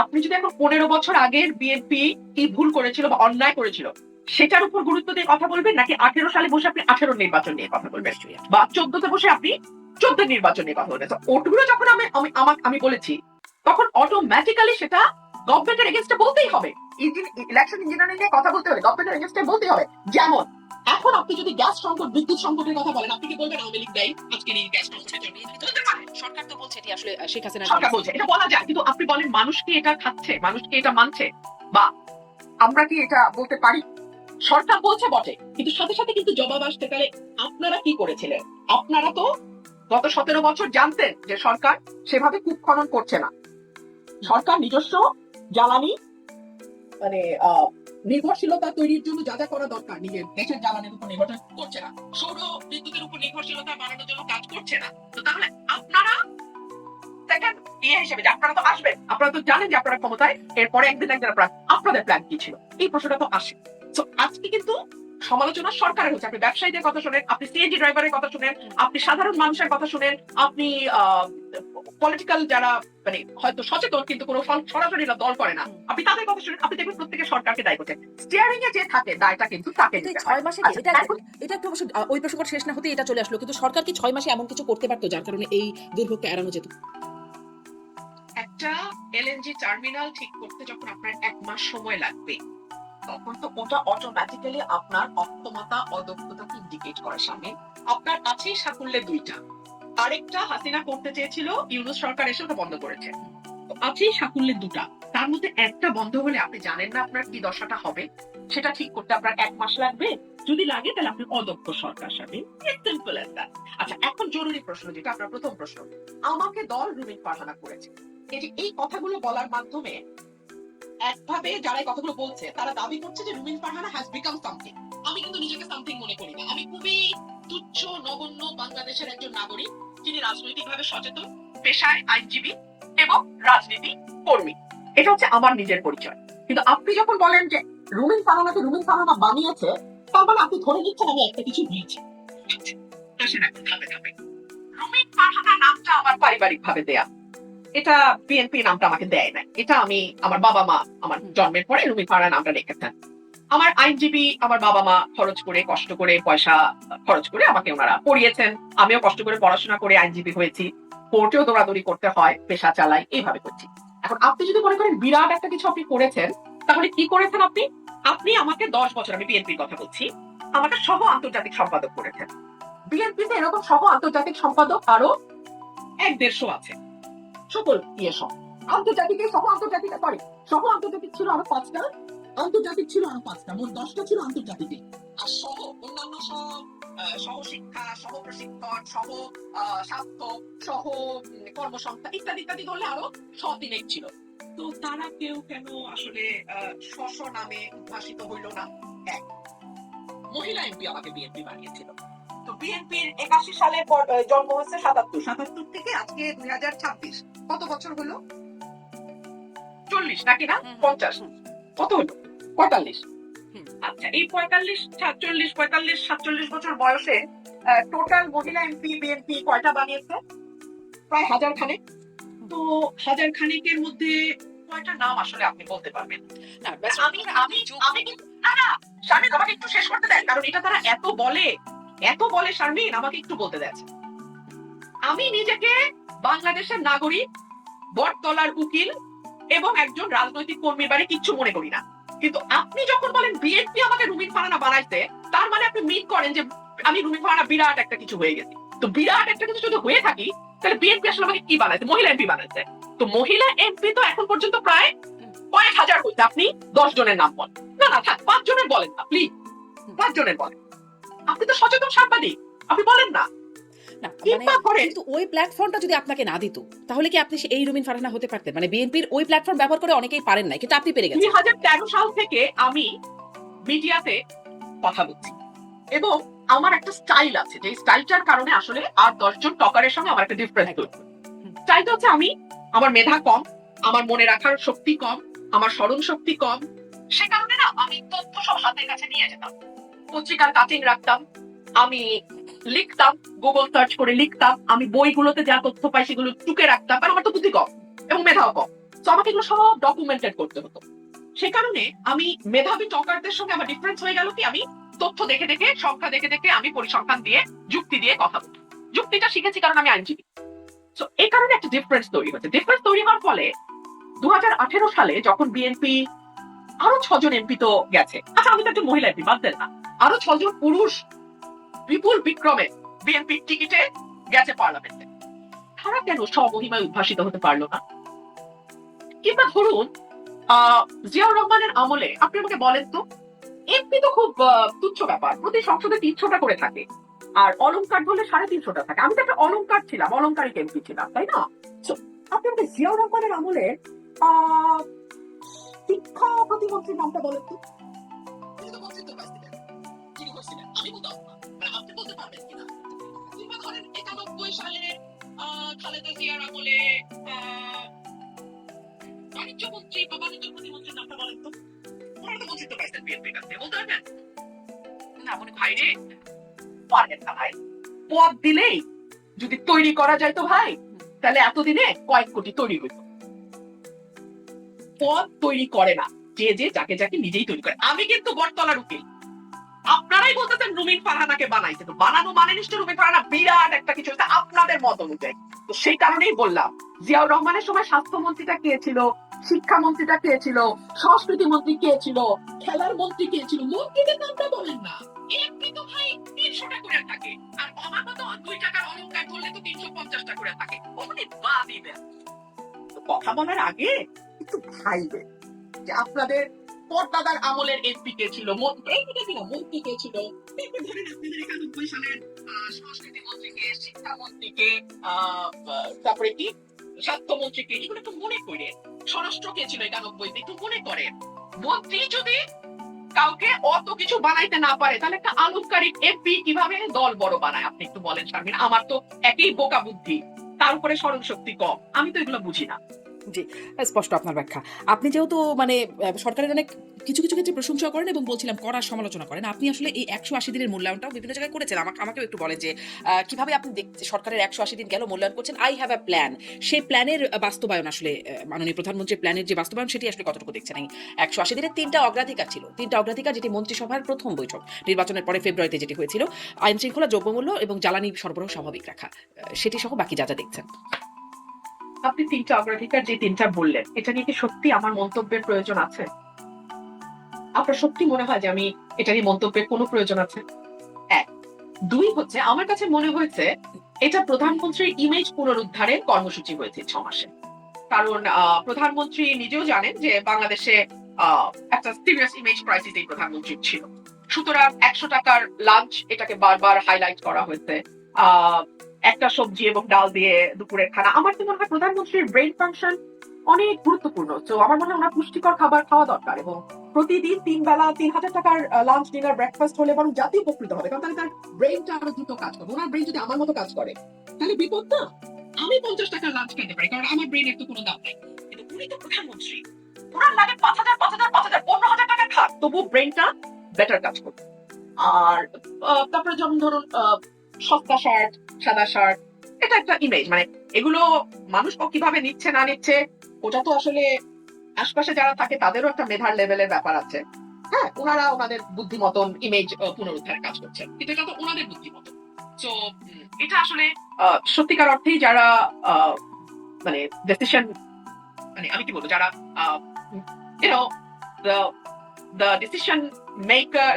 আপনি যদি এখন 15 বছর আগের বিএনপি কি ভুল করেছিল বা অন্যায় করেছিল সেটার উপর গুরুত্ব দিয়ে কথা বলবেন, নাকি 18 সালে বসে আপনি 18 নির্বাচন নিয়ে কথা বলবেন, বা 14তে বসে আপনি 14 নির্বাচন নিয়ে কথা বলবেন? ওটগুলো যখন আমি বলেছি, তখন অটোমেটিক্যালি সেটা গভর্নমেন্টের এগেইনস্টে বলতেই হবে। ইলেকশন ইঞ্জিনিয়ারিং নিয়ে কথা বলতে হলে গভর্নমেন্টের এগেইনস্টে বলতেই হবে। যেমন এখন আপনি যদি গ্যাস সংকট, বিদ্যুৎ সংকটের কথা বলেন, আপনি কি বলবেন আওয়ামী লীগ দায়ী আজকের এই গ্যাস সংকটের জন্য? বলতে পারেন, সরকার তো বলছে এটি আসলে শেখ হাসিনা সরকার বলছে, এটা বলা যায়। কিন্তু আপনি বলেন মানুষ কি এটা খাচ্ছে, মানুষ কি এটা মানছে, বা আমরা কি এটা বলতে পারি? সরকার বলছে বটে, কিন্তু সাথে সাথে কিন্তু জবাব আসতে পারে আপনারা কি করেছিলেন। আপনারা তো গত 17 বছর জানতেন যে সরকার সেভাবে কূপ খনন করছে না, সরকার নিজস্ব জ্বালানি মানে নির্ভরশীলতা তৈরির জন্য যা যা করা দরকার নিজের দেশের জ্বালানির উপর নির্ভর করছে না, সৌর বিদ্যুতের উপর নির্ভরশীলতা বাড়ানোর জন্য কাজ করছে না। তো তাহলে আপনারা সেকেন্ড হিসেবে যে আপনারা তো আসবেন, আপনারা তো জানেন যে আপনারা ক্ষমতায়, এরপরে একদিন আপনাদের প্ল্যান কি ছিল, এই প্রশ্নটা তো আসে। তো আজকে কিন্তু সমালোচনা সরকারের হচ্ছে। আপনি ব্যবসায়ীদের কথা শুনেন, আপনি সিএনজি ড্রাইভারের কথা শুনেন, আপনি সাধারণ মানুষের কথা শুনেন, আপনি পলিটিক্যাল যারা মানে হয়তো সচেতন কিন্তু কোনো সরাসরি দল করে না, আপনি তাদের কথা শুনেন, আপনি দেখবেন প্রত্যেকে সরকারকে দায়ী করছে। স্টিয়ারিং এ যে থাকে দায়টা কিন্তু তাকে কিন্তু এই নিতে হয়। 6 মাসে আচ্ছা, এটা একটু অবশ্য ওই প্রসঙ্গ শেষ না হতে এটা চলে আসলো, কিন্তু সরকার কি 6 মাসে এমন কিছু করতে পারতো যার কারণে এই দুর্ভোগটা এড়ানো যেত? একটা এলএনজি টার্মিনাল ঠিক করতে যখন আপনার 1 মাস সময় লাগবে, তখন তো ওটা অটোমেটিক্যালি আপনার অক্ষমতা অদক্ষতাকে ইন্ডিকেট করে সামনে। আপনার আছেই সাকুল্যে 2টা, আরেকটা হাসিনা করতে চেয়েছিল, ইউনূস সরকার এসে ওটা বন্ধ করেছে। তো আছেই সাকুল্যে 2টা, তার মধ্যে একটা বন্ধ হলে আপনি জানেন না আপনার কি দশাটা হবে। সেটা ঠিক করতে আপনার 1 মাস লাগবে, যদি লাগে তাহলে আপনি অদক্ষ সরকার সাথে। Simple as that. আচ্ছা, এখন জরুরি প্রশ্ন, যেটা আপনার প্রথম প্রশ্ন, আমাকে দল রুমিন ফারহানা করেছে। এই যে এই কথাগুলো বলার মাধ্যমে একভাবে যারা এই কথাগুলো বলছে তারা দাবি করছে যে রুমিন ফারহানা হ্যাজ বিকাম সামথিং। আমি কিন্তু নিজেকে সামথিং মনে করি না। আমি খুবই তুচ্ছ নগণ্য বাংলাদেশের একজন নাগরিক, যিনি রাজনৈতিকভাবে সচেতন, পেশায় আইনজীবী এবং রাজনীতি কর্মী। এটা হচ্ছে আমার নিজের পরিচয়। কিন্তু আপনি যখন বলেন যে রুমিন ফারহানাকে রুমিন ফারহানা বানিয়েছে, তার মানে আপনি ধরে নিচ্ছেন আমি একটা কিছু ভুলছি। আসেন এখন ধাপে ধাপে। রুমিন ফারহানা নামটা আমার পারিবারিক ভাবে দেয়া, এটা বিএনপি নামটা আমাকে দেয় না। এটা আমি আমার বাবা মা আমার জন্মের পরে রুমিন ফারহানা নামটা রেখেছেন। আমার আইনজীবী আমার বাবা মা খরচ করে কষ্ট করে পয়সা খরচ করে আমাকে ওনারা পড়িয়েছেন। আমিও কষ্ট করে পড়াশোনা করে আইনজীবী হয়েছি, কোর্টেও দৌড়াদৌড়ি করতে হয়, পেশা চালাই, এইভাবে করছি। এখন আপনি যদি মনে করেন বিরাট একটা কিছু আপনি করেছেন, তাহলে কি করেছেন আপনি? আপনি আমাকে 10 বছর, আমি বিএনপির কথা বলছি, আমাকে সহ আন্তর্জাতিক সম্পাদক করেছেন। বিএনপিতে এরকম সহ আন্তর্জাতিক সম্পাদক আরো 1-150 আছে, সকল সব আন্তর্জাতিক সহ আন্তর্জাতিক সরি সহ আন্তর্জাতিক ছিল আরো 5টা, আন্তর্জাতিক ছিল আরো 5টা, মোট 10টা ছিল আন্তর্জাতিক। আর সহ অন্যান্য সব সহ শিক্ষা, সহ প্রশিক্ষণ, সহ স্বাস্থ্য, সহ কর্মসংস্থান ইত্যাদি ইত্যাদি ধরলে আরো 3 ছিল। তো তারা কেউ কেন আসলে স্ব নামে উদ্ভাসিত হইল না? এক মহিলা এমপি আমাকে বিএনপি বানিয়েছিল। তো বিএনপির 81 সালে জন্ম হয়েছে 77 থেকে আজকে 2026, কত বছর হলো? 40 নাকি না 50? কত হলো? 45। আচ্ছা, এই 45 46 45 47 বছর বয়সে টোটাল মহিলা এমপি বিএনপি কয়টা বানিয়েছে? প্রায় 1000 খানেক। তো 1000 খানেকের মধ্যে কয়টা নাম আসলে আপনি বলতে পারবেন? না, আমি আমি আমি কিন্তু না না শারমিন, আমাকে একটু শেষ করতে দেন, কারণ এটা তারা এত বলে শারমিন, আমাকে একটু বলতে দেন। আমি নিজেকে বাংলাদেশের নাগরিক, বটতলার উকিল এবং একজন রাজনৈতিক কর্মীর বাড়ি কিচ্ছু মনে করি না। কিন্তু আপনি যখন বলেন বিএনপি আমাকে রুমিন ফারহানা বানাইছে, তার মানে আপনি মিন করেন যে আমি রুমিন ফারহানা বিরাট একটা কিছু হয়ে গেছি। তো বিরাট একটা কিছু যদি হয়ে থাকি, তাহলে বিএনপি আসলে আমাকে কি বানাইছে? মহিলা এমপি বানাইছে। তো মহিলা এমপি তো এখন পর্যন্ত প্রায় কয়েক হাজার হয়েছে। আপনি 10 জনের নাম বলেন। না না থাক, 5 জনের বলেন না প্লিজ, 5 জনের বলেন। আপনি তো সচেতন সাংবাদিক, আপনি বলেন না। না মানে কিন্তু ওই প্ল্যাটফর্মটা যদি আপনাকে না দিত, তাহলে কি আপনি এই রুমিন ফারহানা হতে পারতেন? মানে বিএনপির ওই প্ল্যাটফর্ম ব্যবহার করে অনেকেই পারেন না, কিন্তু আপনি পেরে গেছেন। 2013 সাল থেকে আমি মিডিয়াতে কথা বলছি এবং আমার একটা স্টাইল আছে, যে স্টাইলটার কারণে আসলে আর 10 জন টকারের সঙ্গে আমার একটা ডিফারেন্স তৈরি। স্টাইলটা হচ্ছে আমার মেধা কম, আমার মনে রাখার শক্তি কম, আমার স্মরণ শক্তি কম। সে কারণে না আমি তথ্য সব হাতের কাছে নিয়ে যেতাম, পত্রিকার কাটিং রাখতাম, আমি লিখতাম, গুগল সার্চ করে লিখতাম, আমি বইগুলোতে যা তথ্য পাই সেগুলো টুকে রাখতাম, কারণ আমার তো বুদ্ধি কম এবং মেধাও কম। তো আমাকে এগুলো সব ডকুমেন্টেড করতে হতো। সে কারণে আমি মেধাবী টকারদের সঙ্গে আমার ডিফারেন্স হয়ে গেল কি, আমি তথ্য দেখে দেখে, সংখ্যা দেখে দেখে, আমি পরিসংখ্যান দিয়ে, যুক্তি দিয়ে কথা বলি। যুক্তিটা শিখেছি কারণ আমি আইনজীবী। তো এই কারণে একটা ডিফারেন্স তৈরি হচ্ছে। ডিফারেন্স তৈরি হওয়ার ফলে 2018 সালে যখন বিএনপি আরো 6 জন এমপি তো গেছে, আচ্ছা আমি তো একটা মহিলা এমপি, বাদ দেন না, আরো 6 জন পুরুষ বিপুল বিক্রমে বিএনপির টিকিটে গেছে পার্লামেন্টে, তারা কেন স্বমহিমায় উদ্ভাসিত হতে পারলো না? কিংবা ধরুন জিয়াউর রহমানের আমলে আপনি আমাকে বলেন তো, এমপি তো খুব তুচ্ছ ব্যাপার, প্রতি সংসদে 300টা করে থাকে, আর অলংকার বলে 350টা থাকে। আমি তো একটা অলংকার ছিলাম, অলংকারিক এমপি ছিলাম, তাই না? আপনি আমাকে জিয়াউর রহমানের আমলে শিক্ষা প্রতিমন্ত্রীর নামটা বলেন তো। আমি বলতে আপনি বলতে পারবেন কিনা? কিংবা ধরেন 91 সালে খালেদা জিয়ার আমলে বাণিজ্য মন্ত্রী বা বাণিজ্য প্রতিমন্ত্রীর নামটা বলেন তো। ওনারা তো বঞ্চিত পাইছেন বিএনপির কাছে, বলতে পারবেন না? মনে ভাই রে, পারবেন না ভাই। পদ দিলেই যদি তৈরি করা যায় তো ভাই, তাহলে এতদিনে কয়েক কোটি তৈরি হইত। পদ তৈরি করে না যে যে যাকে যাকে নিজেই তৈরি করে। আমি কিন্তু বটতলার উকিল। আপনারাই বলতেছেন রুমিন ফারহানাকে বানাইছে, তো বানানো মানে নিশ্চয় রুমিন ফারহানা বিরাট একটা কিছু হচ্ছে আপনাদের মত অনুযায়ী। তো সেই কারণেই বললাম, জিয়াউর রহমানের সময় স্বাস্থ্যমন্ত্রীটা কে ছিল, শিক্ষামন্ত্রীটা কে ছিল, সংস্কৃতি মন্ত্রী কে ছিল, খেলার মন্ত্রী কে ছিল, মন্ত্রীদের নামটা বলেন না। এমপি তো ভাই 300 টাকা করে থাকে, আর আমার মতো 2 টাকার অলংকার ধরলে তো 350 টাকা করে থাকে। ওখানে বাদই দেন। তো কথা বলার আগে একটু ভাইবে যে আপনাদের পর্দাদার আমলের এমপি কে ছিল, মন্ত্রী কে ছিল, ধরেন আপনাদের 91 সালের সংস্কৃতি মন্ত্রীকে, শিক্ষামন্ত্রীকে, তারপরে কি স্বাস্থ্যমন্ত্রীকে, এগুলো একটু মনে করে। স্বরাষ্ট্র কে ছিল 91, একটু মনে করে। মন্ত্রী যদি কাউকে অত কিছু বানাইতে না পারে, তাহলে একটা আলুকারী এমপি কিভাবে দল বড় বানায় আপনি একটু বলেন শারমিন। আমার তো একই বোকা বুদ্ধি, তার উপরে স্মরণ শক্তি কম, আমি তো এগুলো বুঝি না। জি, স্পষ্ট আপনার ব্যাখ্যা। আপনি যেহেতু মানে সরকারের অনেক কিছু কিছু ক্ষেত্রে প্রশংসা করেন এবং বলছিলাম করার সমালোচনা করেন, আপনি আসলে এই 180 দিনের মূল্যায়নটাও বিভিন্ন জায়গায় করেছেন। আমাকেও একটু বলেন যে কিভাবে আপনি সরকারের 180 দিন গেল মূল্যায়ন করছেন। আই হ্যাভ আ প্ল্যান, সেই প্ল্যানের বাস্তবায়ন আসলে মাননীয় প্রধানমন্ত্রীর প্ল্যানের যে বাস্তবায়ন সেটি আসলে কতটুকু দেখছেন। এই 180 দিনের 3টা অগ্রাধিকার ছিল, 3টা অগ্রাধিকার, যেটি মন্ত্রিসভার প্রথম বৈঠক নির্বাচনের পরে ফেব্রুয়ারিতে যেটি হয়েছিল, আইন শৃঙ্খলা, দ্রব্যমূল্য এবং জ্বালানি সরবরাহ স্বাভাবিক রাখা, সেটি সহ বাকি যা যা দেখছেন। আপনি 3টা অগ্রাধিকার যে 3টা বললেন, এটা নিয়ে কি সত্যি আমার মন্তব্যের প্রয়োজন আছে? আপনার সত্যি মনে হয় যে আমি এটা নিয়ে মন্তব্যের কোনো প্রয়োজন আছে? 1। 2 হচ্ছে, আমার কাছে মনে হয়েছে এটা প্রধানমন্ত্রীর ইমেজ পুনরুদ্ধারের কর্মসূচি হয়েছে 6 মাসে। কারণ প্রধানমন্ত্রী নিজেও জানেন যে বাংলাদেশে একটা সিরিয়াস ইমেজ ক্রাইসিস এই প্রধানমন্ত্রীর ছিল। সুতরাং 100 টাকার লাঞ্চ, এটাকে বারবার হাইলাইট করা হয়েছে। একটা সবজি এবং ডাল দিয়ে দুপুরের খানা। আমার তো মনে হয় প্রধানমন্ত্রীর ব্রেইন ফাংশন অনেক গুরুত্বপূর্ণ। তো আমার মনে হয় ওনার পুষ্টিকর খাবার খাওয়া দরকার, এবং প্রতিদিন 3 বেলা 3000 টাকার লাঞ্চ, ডিনার, ব্রেকফাস্ট হলে বরং জাতি উপকৃত হবে, কারণ তাহলে তার ব্রেইনটা আরো দ্রুত কাজ করবে। ওনার ব্রেইন যদি আমার মতো কাজ করে তাহলে বিপদ না। আমি 50 টাকার লাঞ্চ খেতে পারি, কারণ আমার ব্রেইনের তো কোনো দাম নেই, কিন্তু উনি তো প্রধানমন্ত্রী, ওনার লাগে 5000 টাকা খাক, তবু ব্রেইনটা বেটার কাজ করবে। আর তারপরে যেমন ধরুন সস্তা শার্ট, সাদা শার্ট, এটা একটা ইমেজ, মানে এগুলো মানুষ কিভাবে নিচ্ছে না নিচ্ছে ওটা তো আসলে আশপাশে যারা থাকে তাদেরও একটা মেধার লেভেলের ব্যাপার আছে। হ্যাঁ, ওনারা ওনাদের বুদ্ধিমতন ইমেজ পুনরুদ্ধারের কাজ করছেন, কিন্তু এটা তো ওনাদের বুদ্ধিমতন। তো এটা আসলে সত্যিকার অর্থেই যারা মানে ডিসিশন, মানে আমি কি বলবো, যারা YONO the decision maker,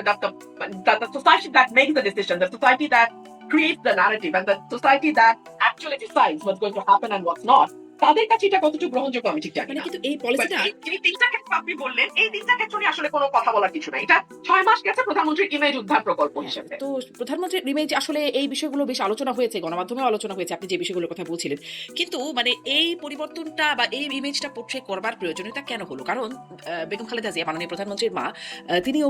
the society that makes the decision, the society that creates the narrative, and the society that actually decides what's going to happen and what's not, তাদের কাছে এটা কতটুকু গ্রহণযোগ্য আমি ঠিক জানি মানে না। কিন্তু এই পলিসিটা, এই 3টা ক্ষেত্রে আপনি বললেন, এই 3টা ক্ষেত্রে নিয়ে আসলে কোনো কথা বলার কিছু নাই। এটা 6 মাস গেছে প্রধানমন্ত্রীর ইমেজ উদ্ধার প্রকল্প হিসেবে। তো প্রধানমন্ত্রীর ইমেজ আসলে এই বিষয়গুলো বেশ আলোচনা হয়েছে, গণমাধ্যমেও আলোচনা হয়েছে, আপনি যে বিষয়গুলোর কথা বলছিলেন। কিন্তু মানে এই পরিবর্তনটা বা এই ইমেজটা পোট্রে করবার প্রয়োজনীয়তা কেন হলো? কারণ বেগম খালেদা জিয়া, মাননীয় প্রধানমন্ত্রীর মা, তিনিও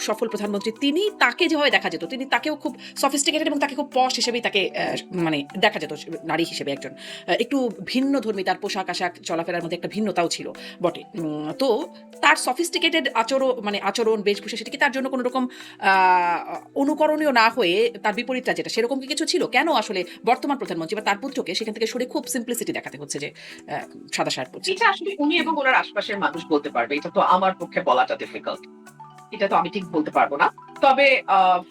সফল প্রধানমন্ত্রী। তিনি তাকে যেভাবে দেখা যেত, তিনি তাকেও খুব সফিস্টিকেটেড এবং তাকে খুব পশ হিসেবেই তাকে মানে দেখা যেত, নারী হিসেবে একজন একটু ভিন্ন ধর্মী, তার পোশাক আশাক চলাফেরার মধ্যে একটা ভিন্নতাও ছিল বটে। তো তার সফিস্টিকেটেড আচরণ বেশভূষা, সেটা কি তার জন্য কোনো রকম অনুকরণীয় না হয়ে তার বিপরীতটা যেটা, সেরকম কি কিছু ছিল? কেন আসলে বর্তমান প্রধানমন্ত্রী বা তার পুত্রকে সেখান থেকে সরে খুব সিম্পলিসিটি দেখাতে হচ্ছে, যে সাদা শার্ট পরছে? এটা আসলে উনি এবং ওনার আশপাশের মানুষ বলতে পারবে, এটা তো আমার পক্ষে বলাটা ডিফিকাল্ট, এটা তো আমি ঠিক বলতে পারবো না। তবে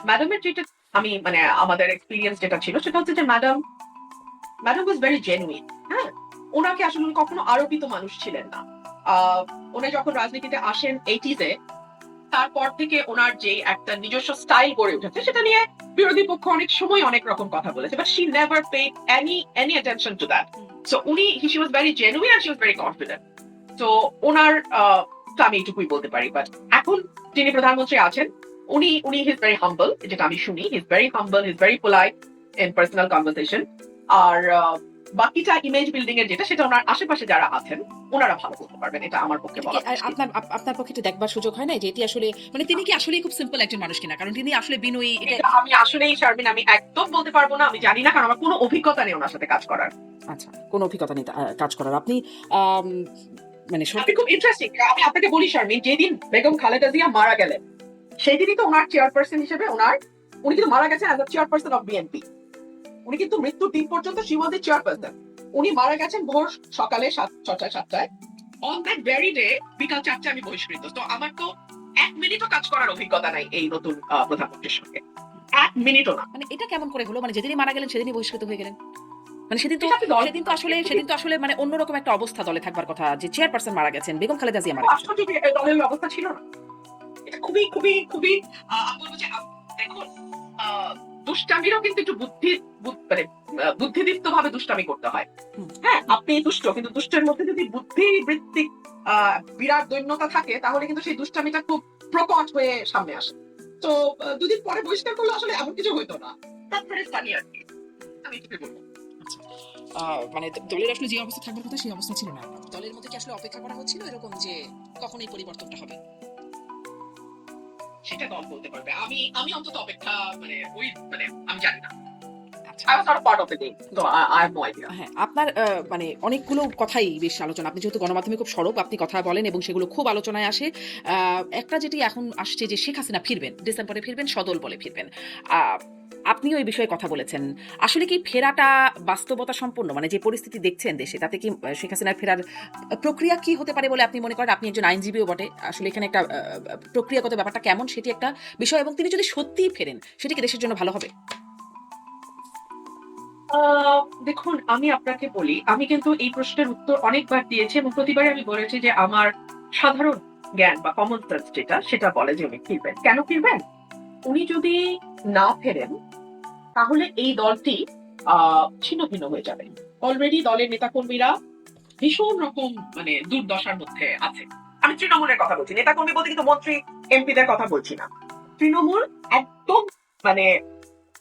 ম্যাডামের যেটা আমি মানে আমাদের এক্সপিরিয়েন্স যেটা ছিল সেটা হচ্ছে যে ম্যাডাম ওয়াজ ভেরি জেনুইন। হ্যাঁ, ওনাকে আসলে কখনো আরোপিত মানুষ ছিলেন না। উনি যখন রাজনীতিতে আসেন 80s-এ, তারপর থেকে ওনার যে একটা নিজস্ব স্টাইল গড়ে উঠেছে, সেটা নিয়ে বিরোধী পক্ষ অনেক সময় অনেক রকম কথা বলেছে, but she never paid any attention to that. So she was very genuine and she was very confident. তো ওনার তো আমি এইটুকুই বলতে পারি। বাট এখন যিনি প্রধানমন্ত্রী আছেন, উনি হিজ ভেরি হাম্বল, যেটা আমি শুনি, he's very humble, he's very polite in personal conversation. আর বাকিটা ইমেজ বিল্ডিং এর যেটা, সেটা ওনার আশেপাশে যারা আছেন ওনারা ভালো বলতে পারবেন, এটা আমার পক্ষে বলা। আপনার পক্ষে একটু দেখবার সুযোগ হয় না যে এটি আসলে মানে তিনি কি আসলে খুব সিম্পল একজন মানুষ কিনা? কারণ তিনি আসলে বিনয়ী। এটা আমি আসলেই শারমিন, আমি একদম বলতে পারবো না, আমি জানি না, কারণ আমার কোনো অভিজ্ঞতা নেই ওনার সাথে কাজ করার। আচ্ছা, কোনো অভিজ্ঞতা নেই কাজ করার। আপনি মানে আপনি খুব ইন্টারেস্টিং। আমি আপনাকে বলি শারমিন, যেদিন বেগম খালেদা জিয়া মারা গেলেন, সেই দিনই তো ওনার চেয়ারপারসন হিসেবে উনি কিন্তু মারা গেছেন as a chairperson of BNP. উনি কিন্তু মৃত্যুর দিন পর্যন্ত শি ওয়াজ দ্য চেয়ারপারসন। উনি মারা গেছেন ভোর সকালে 6:30-7টায়। অন দ্যাট ভেরি ডে বিকাল 4টায় আমি বহিষ্কৃত। তো আমার তো 1 মিনিটও কাজ করার অভিজ্ঞতা নাই এই নতুন প্রধানমন্ত্রীর সঙ্গে, 1 মিনিটও না। মানে এটা কেমন করে হলো? মানে যেদিনই মারা গেলেন সেদিনই বহিষ্কৃত হয়ে গেলেন? মানে সেদিন তো এটা কি দল? সেদিন তো আসলে মানে অন্যরকম একটা অবস্থা দলে থাকবার কথা, যে চেয়ারপারসন মারা গেছেন, বেগম খালেদা জিয়া মারা গেছেন। আশ্চর্য যে এই দলের অবস্থা ছিল না। এটা খুবই খুবই খুবই আমি বলবো যে দেখুন, দুষ্টামিরও কিন্তু একটু মানে বুদ্ধিদীপ্ত ভাবে দুষ্টামি করতে হয়। হুম। হ্যাঁ, আপনি দুষ্ট, কিন্তু দুষ্টের মধ্যে যদি বুদ্ধিবৃত্তিক বিরাট দৈন্যতা থাকে তাহলে কিন্তু সেই দুষ্টামিটা খুব প্রকট হয়ে সামনে আসে। তো দুদিন পরে বহিষ্কার করলে আসলে এমন কিছু হইতো না। তারপরে স্থানীয় আর কি, আমি কি বলবো। আচ্ছা, মানে দলের আসলে যে অবস্থা থাকবার কথা সেই অবস্থা ছিল না। দলের মধ্যে কি আসলে অপেক্ষা করা হচ্ছিল এরকম যে কখন এই পরিবর্তনটা হবে? সেটা দল বলতে পারবে। আমি আমি অন্তত অপেক্ষা মানে আমি জানি না। আচ্ছা। I was not a part of the game, so I have no idea. হ্যাঁ, আপনার মানে অনেকগুলো কথাই বেশ আলোচনা। আপনি যেহেতু গণমাধ্যমে খুব সরব, আপনি কথা বলেন এবং সেগুলো খুব আলোচনায় আসে। একটা যেটি এখন আসছে যে শেখ হাসিনা ফিরবেন, ডিসেম্বরে ফিরবেন, সদল বলে ফিরবেন। আ আপনিও এই বিষয়ে কথা বলেছেন। আসলে কি ফেরাটা বাস্তবতা সম্পন্ন? মানে যে পরিস্থিতি দেখছেন দেশে, তাতে কি শেখ হাসিনার ফেরার প্রক্রিয়া কি হতে পারে বলে আপনি মনে করেন? আপনি একজন আইনজীবীও বটে। আসলে এখানে একটা প্রক্রিয়াগত ব্যাপারটা কেমন সেটি একটা বিষয়, এবং তিনি যদি সত্যিই ফেরেন, সেটি কি দেশের জন্য ভালো হবে? দেখুন, আমি আপনাকে বলি, আমি কিন্তু এই প্রশ্নের উত্তর অনেকবার দিয়েছি এবং প্রতিবারই আমি বলেছি যে আমার সাধারণ জ্ঞান বা কমন সেন্স সেটা বলে যে উনি ফিরবেন। কেন ফিরবেন? উনি যদি না ফেরেন তাহলে এই দলটি ছিন্ন ভিন্ন হয়ে যাবে। অলরেডি দলের নেতাকর্মীরা ভীষণ রকম মানে দুর্দশার মধ্যে আছে। আমি তৃণমূলের কথা বলছি, নেতাকর্মী বলতে কিন্তু মন্ত্রী এমপিদের কথা বলছি না। তৃণমূল একদম মানে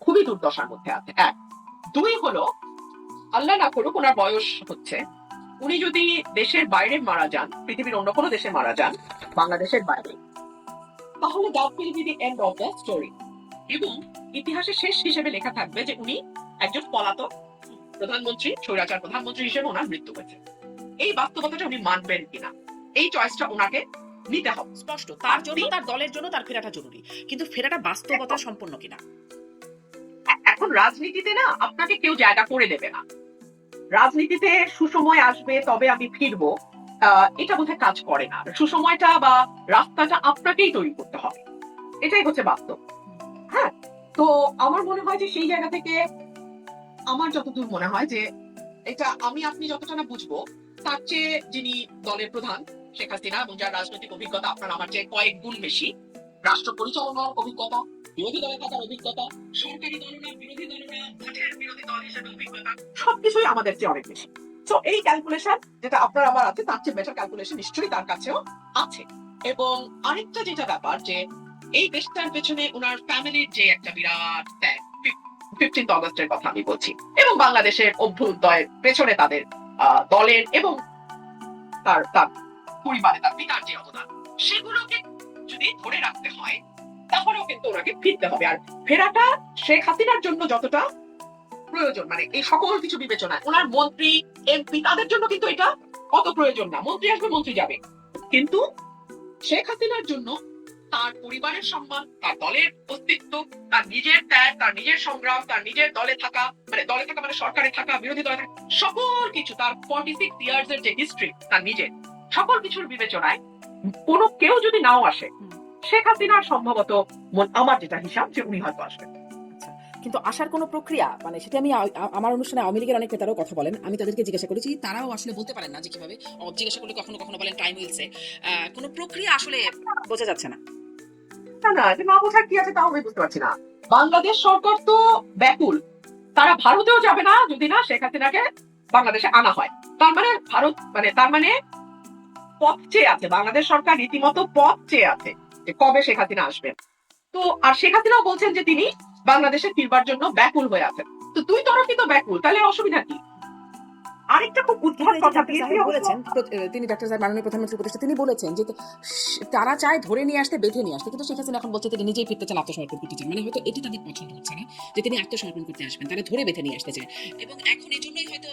খুবই দুর্দশার মধ্যে আছে। এক, দুই হলো, আল্লাহ না করুক ওনার বয়স হচ্ছে, উনি যদি দেশের বাইরে মারা যান, পৃথিবীর অন্য কোনো দেশে মারা যান, বাংলাদেশের বাইরে, তাহলে that will be the end of the story. এবং ইতিহাসে শেষ হিসেবে লেখা থাকবে যে উনি একজন পলাতক প্রধানমন্ত্রী, স্বৈরাচার প্রধানমন্ত্রী হিসেবে ওনার মৃত্যু হয়েছে। এই বাস্তবতাটা উনি মানবেন কিনা, এই চয়েসটা ওনাকে নিতে হবে। স্পষ্ট তার জন্য, তার দলের জন্য তার ফেরাটা জরুরি, কিন্তু ফেরাটা বাস্তবতা সম্পন্ন কিনা? এখন রাজনীতিতে না আপনাকে কেউ জায়গা করে দেবে না। রাজনীতিতে সুসময় আসবে তবে আমি ফিরবো, এটা বোধহয় কাজ করে না। সুসময়টা বা রাস্তাটা আপনাকেই তৈরি করতে হবে, এটাই হচ্ছে বাস্তব। হ্যাঁ, তো আমার মনে হয় যে সেই জায়গা থেকে আমার যতদূর মনে হয় যে এটা আমি আপনি যতটা না বুঝবো, তার চেয়ে যিনি দলের প্রধান শেখ হাসিনা এবং যার রাজনৈতিক অভিজ্ঞতা আপনার আমার চেয়ে কয়েক গুণ বেশি, রাষ্ট্র পরিচালনার অভিজ্ঞতা, বিরোধী দলে থাকার অভিজ্ঞতা, সরকারি দলনা বিরোধী দলনা মাঠের বিরোধী দল হিসেবে অভিজ্ঞতা, সবকিছুই আমাদের চেয়ে অনেক বেশি। তো এই ক্যালকুলেশন যেটা আপনার আমার আছে তার চেয়ে বেটার ক্যালকুলেশন নিশ্চয়ই তার কাছেও আছে। এবং আরেকটা যেটা ব্যাপার যে এই দেশটার পেছনে ওনার ফ্যামিলির যে একটা বিরাট ত্যাগ, 15 অগস্টের কথা আমি বলছি, এবং বাংলাদেশের অভ্যুদয়ের পেছনে তাদের দলের এবং তার তার পরিবারে তার পিতার যে অবদান, সেগুলোকে যদি ধরে রাখতে হয় তাহলেও কিন্তু ওনাকে ফিরতে হবে। আর ফেরাটা শেখ হাসিনার জন্য যতটা প্রয়োজন, মানে এই সকল কিছু বিবেচনায় ওনার মন্ত্রী এমপি তাদের জন্য কিন্তু এটা অত প্রয়োজন না। মন্ত্রী আসবে, মন্ত্রী যাবে, কিন্তু শেখ হাসিনার জন্য তার পরিবারের সম্মান, তার দলের অস্তিত্ব, তার নিজের ত্যাগ, তার নিজের সংগ্রাম, তার নিজের দলে থাকা মানে সরকারে থাকা, বিরোধী দলে থাকা, সকল কিছু, তার 46 ইয়ার্স এর যে হিস্ট্রি, তার নিজের সকল কিছুর বিবেচনায় কোনো কেউ যদি নাও আসে, শেখ হাসিনার সম্ভবত আমার যেটা হিসাব যে উনি হয়তো আসবেন। কিন্তু আসার কোনো প্রক্রিয়া, মানে সেটা আমি আমার অনুষ্ঠানে আওয়ামী লীগের অনেক নেতারাও কথা বলেন, আমি তাদেরকে জিজ্ঞাসা করেছি, তারাও আসলে বলতে পারেন না যে কিভাবে। জিজ্ঞাসা করলে কখনো কখনো বলেন টাইম উইলসে। কোনো প্রক্রিয়া আসলে বোঝা যাচ্ছে না। না না, এটা না বোঝার কি আছে তাও আমি বুঝতে পারছি না। বাংলাদেশ সরকার তো ব্যাকুল, তারা ভারতেও যাবে না যদি না শেখ হাসিনাকে বাংলাদেশে আনা হয়। তার মানে ভারত তার মানে পথ চেয়ে আছে, বাংলাদেশ সরকার রীতিমতো পথ চেয়ে আছে যে কবে শেখ হাসিনা আসবেন। তো আর শেখ হাসিনাও বলছেন যে তিনি বাংলাদেশে ফিরবার জন্য ব্যাকুল হয়ে আছেন। তো দুই তরফই তো ব্যাকুল, তাহলে অসুবিধা কি? আরেকটা খুব উদ্ভট কথা বলেছেন তিনি, ডাক্তার সাহেব মাননীয় প্রধানমন্ত্রী উপদেষ্টা, তিনি বলেছেন যে তারা চায় ধরে নিয়ে আসতে, বেঁধে নিয়ে আসতে, কিন্তু শেখ হাসিনা এখন বলছে তিনি নিজেই ফিরতে চান, আত্মসমর্পণ করতে চান। মানে হয়তো এটি তাদের পছন্দ হচ্ছে না যে তিনি আত্মসমর্পণ করতে আসবেন, তারা ধরে বেঁধে নিয়ে আসতে চায়। এবং এখন এই জন্যই হয়তো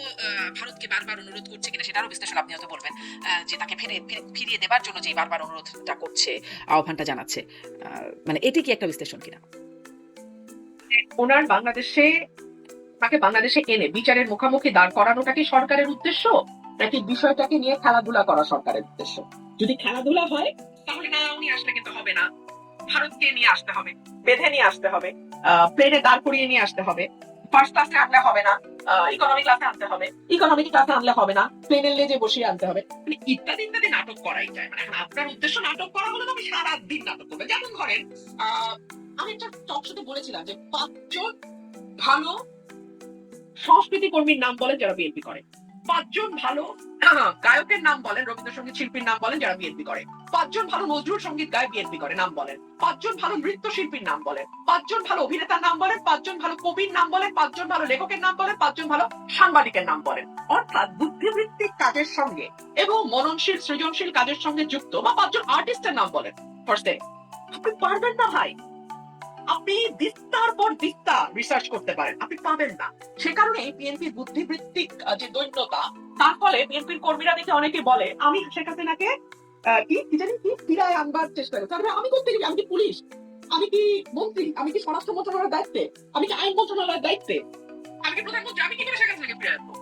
ভারতকে বারবার অনুরোধ করছে কিনা সেটারও বিশ্লেষণ আপনি হয়তো বলবেন, যে তাকে ফিরিয়ে দেবার জন্য যে বারবার অনুরোধটা করছে, আহ্বানটা জানাচ্ছে, মানে এটি কি একটা বিশ্লেষণ কিনা? ওনার বাংলাদেশে তাকে বাংলাদেশে এনে বিচারের মুখোমুখি দাঁড় করানোটা কি সরকারের উদ্দেশ্য, নাকি বিষয়টাকে নিয়ে খেলাধুলা করা সরকারের উদ্দেশ্য? যদি খেলাধুলা হয় তাহলে না উনি আসলে কিন্তু হবে না, ভারতকে নিয়ে আসতে হবে, বেঁধে নিয়ে আসতে হবে, প্লেনে দাঁড় করিয়ে নিয়ে আসতে হবে, ফার্স্ট ক্লাসে আনলে হবে না, ইকোনমি ক্লাসে আনতে হবে, ইকোনমিক ক্লাসে আনলে হবে না, প্লেনের লেজে বসিয়ে আনতে হবে, মানে ইত্যাদি ইত্যাদি নাটক করাই যায়। মানে এখন আপনার উদ্দেশ্য নাটক করা হলে তো আমি সারা দিন নাটক করবো। যেমন ধরেন আমি একটা টক শোতে বলেছিলাম যে 5 জন ভালো সংস্কৃতি কর্মীর নাম বলেন যারা বিএনপি করে, 5 জন ভালো গায়কের নাম বলেন, রবীন্দ্রসঙ্গীত শিল্পীর নাম বলেন যারা বিএনপি করে, 5 জন ভালো নজরুল সঙ্গীত গায়ক বিএনপি করে নাম বলেন, 5 জন ভালো নৃত্য শিল্পীর নাম বলেন, 5 জন ভালো অভিনেতার নাম বলেন, 5 জন ভালো কবির নাম বলেন, 5 জন ভালো লেখকের নাম বলেন, 5 জন ভালো সাংবাদিকের নাম বলেন। অর্থাৎ বুদ্ধিবৃত্তিক কাজের সঙ্গে এবং মননশীল সৃজনশীল কাজের সঙ্গে যুক্ত বা 5 জন আর্টিস্টের নাম বলেন। ফার্স্টে আপনি পারবেন না ভাই, আপনি বিস্তার পর বিস্তার রিসার্চ করতে পারেন, আপনি পাবেন না। সে কারণে বিএনপির বুদ্ধিবৃত্তিক যে দৈন্যতা, তার ফলে বিএনপির কর্মীরা দেখে অনেকে বলে আমি শেখ হাসিনাকে কি জানি কি ফিরায় আনবার চেষ্টা করি। তারপরে আমি করতে গেছি, আমি কি পুলিশ, আমি কি মন্ত্রী, আমি কি স্বরাষ্ট্র মন্ত্রণালয়ের দায়িত্বে, আমি কি আইন মন্ত্রণালয়ের দায়িত্বে, আমি কি প্রধানমন্ত্রী, আমি কি করে শেখ হাসিনাকে ফিরে আনবো?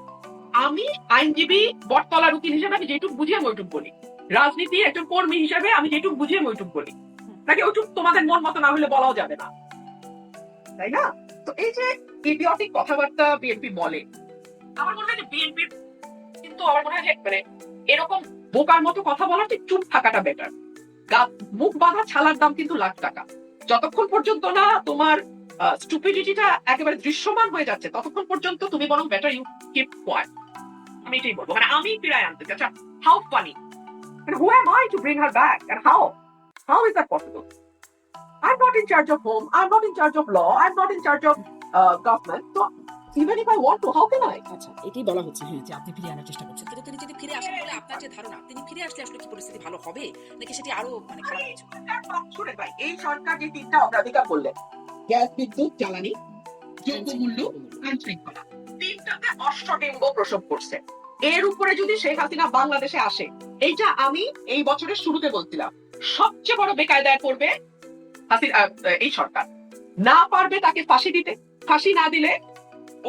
আমি আইনজীবী বটতলার উকিল হিসেবে আমি যেটুকু বুঝি আমি ওইটুকু বলি, রাজনীতি একজন কর্মী হিসেবে আমি যেটুকু বুঝি আমি ওইটুকু বলি, নাকি ওইটুকু তোমাদের মন মতো না হলে বলাও যাবে না, তাই না? তো এই যে ইডিয়টিক কথাবার্তা বিএনপি বলে, আমার মনে হয় যে বিএনপির কিন্তু আমার মনে হয় যে মানে এরকম বোকার মতো কথা বলার চেয়ে চুপ থাকাটা বেটার। মুখ বাঁধা ছালার দাম কিন্তু লাখ টাকা। যতক্ষণ পর্যন্ত না তোমার স্টুপিডিটিটা একেবারে দৃশ্যমান হয়ে যাচ্ছে ততক্ষণ পর্যন্ত তুমি বরং বেটার ইউ কিপ কোয়াইট। আমি এটাই বলবো, মানে আমি ফিরায় আনতে চাই। আচ্ছা, how funny, who am I to bring her back end how is that possible? I'm not in charge of home. I'm not in charge of law. I'm not in charge of government. So even if I want to, how can I? আচ্ছা, এটাই বলা হচ্ছে হ্যাঁ যে আপনি ফিরে আনার চেষ্টা করছেন, কিন্তু তিনি যদি ফিরে আসেন বলে আপনার যে ধারণা, তিনি ফিরে আসলে আসলে কি পরিস্থিতি ভালো হবে নাকি সেটি আরো মানে খারাপ কিছু? শুনে ভাই, এই সরকার যে 3টা অগ্রাধিকার বললেন, গ্যাস, বিদ্যুৎ, জ্বালানি, দ্রব্যমূল্য, আইন শৃঙ্খলা, 3টাতে অষ্টডিম্ব প্রসব করছে। এর উপরে যদি শেখ হাসিনা বাংলাদেশে আসে, এইটা আমি এই বছরের শুরুতে বলছিলাম, সবচেয়ে বড় বেকায়দায় পড়বে এই সরকার। না পারবে তাকে ফাঁসি দিতে, ফাঁসি না দিলে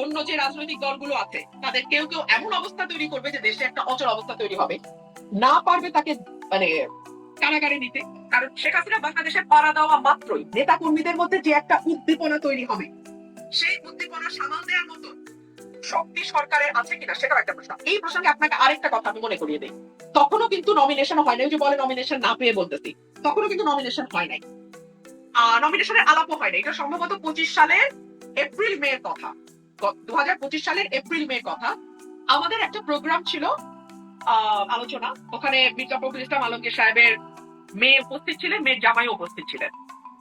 অন্য যে রাজনৈতিক দলগুলো আছে তাদের কেউ কেউ এমন অবস্থা তৈরি করবে যে দেশে একটা অচল অবস্থা তৈরি হবে। না পারবে তাকে মানে কারাগারে নিতে, কারণ শেখ হাসিনা বাংলাদেশে পাড়া দেওয়া মাত্রই নেতা কর্মীদের মধ্যে যে একটা উদ্দীপনা তৈরি হবে, সেই উদ্দীপনা সামাল দেওয়ার মতো শক্তি সরকারের আছে কিনা সেটাও একটা প্রশ্ন। এই প্রসঙ্গে আপনাকে আরেকটা কথা আমি মনে করিয়ে দিই, তখনও কিন্তু নমিনেশন হয় নাই। ওই যে বলে নমিনেশন না পেয়ে বলতেছি, তখনও কিন্তু নমিনেশন হয় নাই, নমিনেশনের আলাপও হয় না। এটা সম্ভবত 25 সালের এপ্রিল মের কথা, 2025 সালের এপ্রিল মের কথা। আমাদের একটা প্রোগ্রাম ছিল আলোচনা, ওখানে মির্জা ফখরুল ইসলাম আলমগীর সাহেবের মেয়ে উপস্থিত ছিলেন, মেয়ের জামাইও উপস্থিত ছিলেন।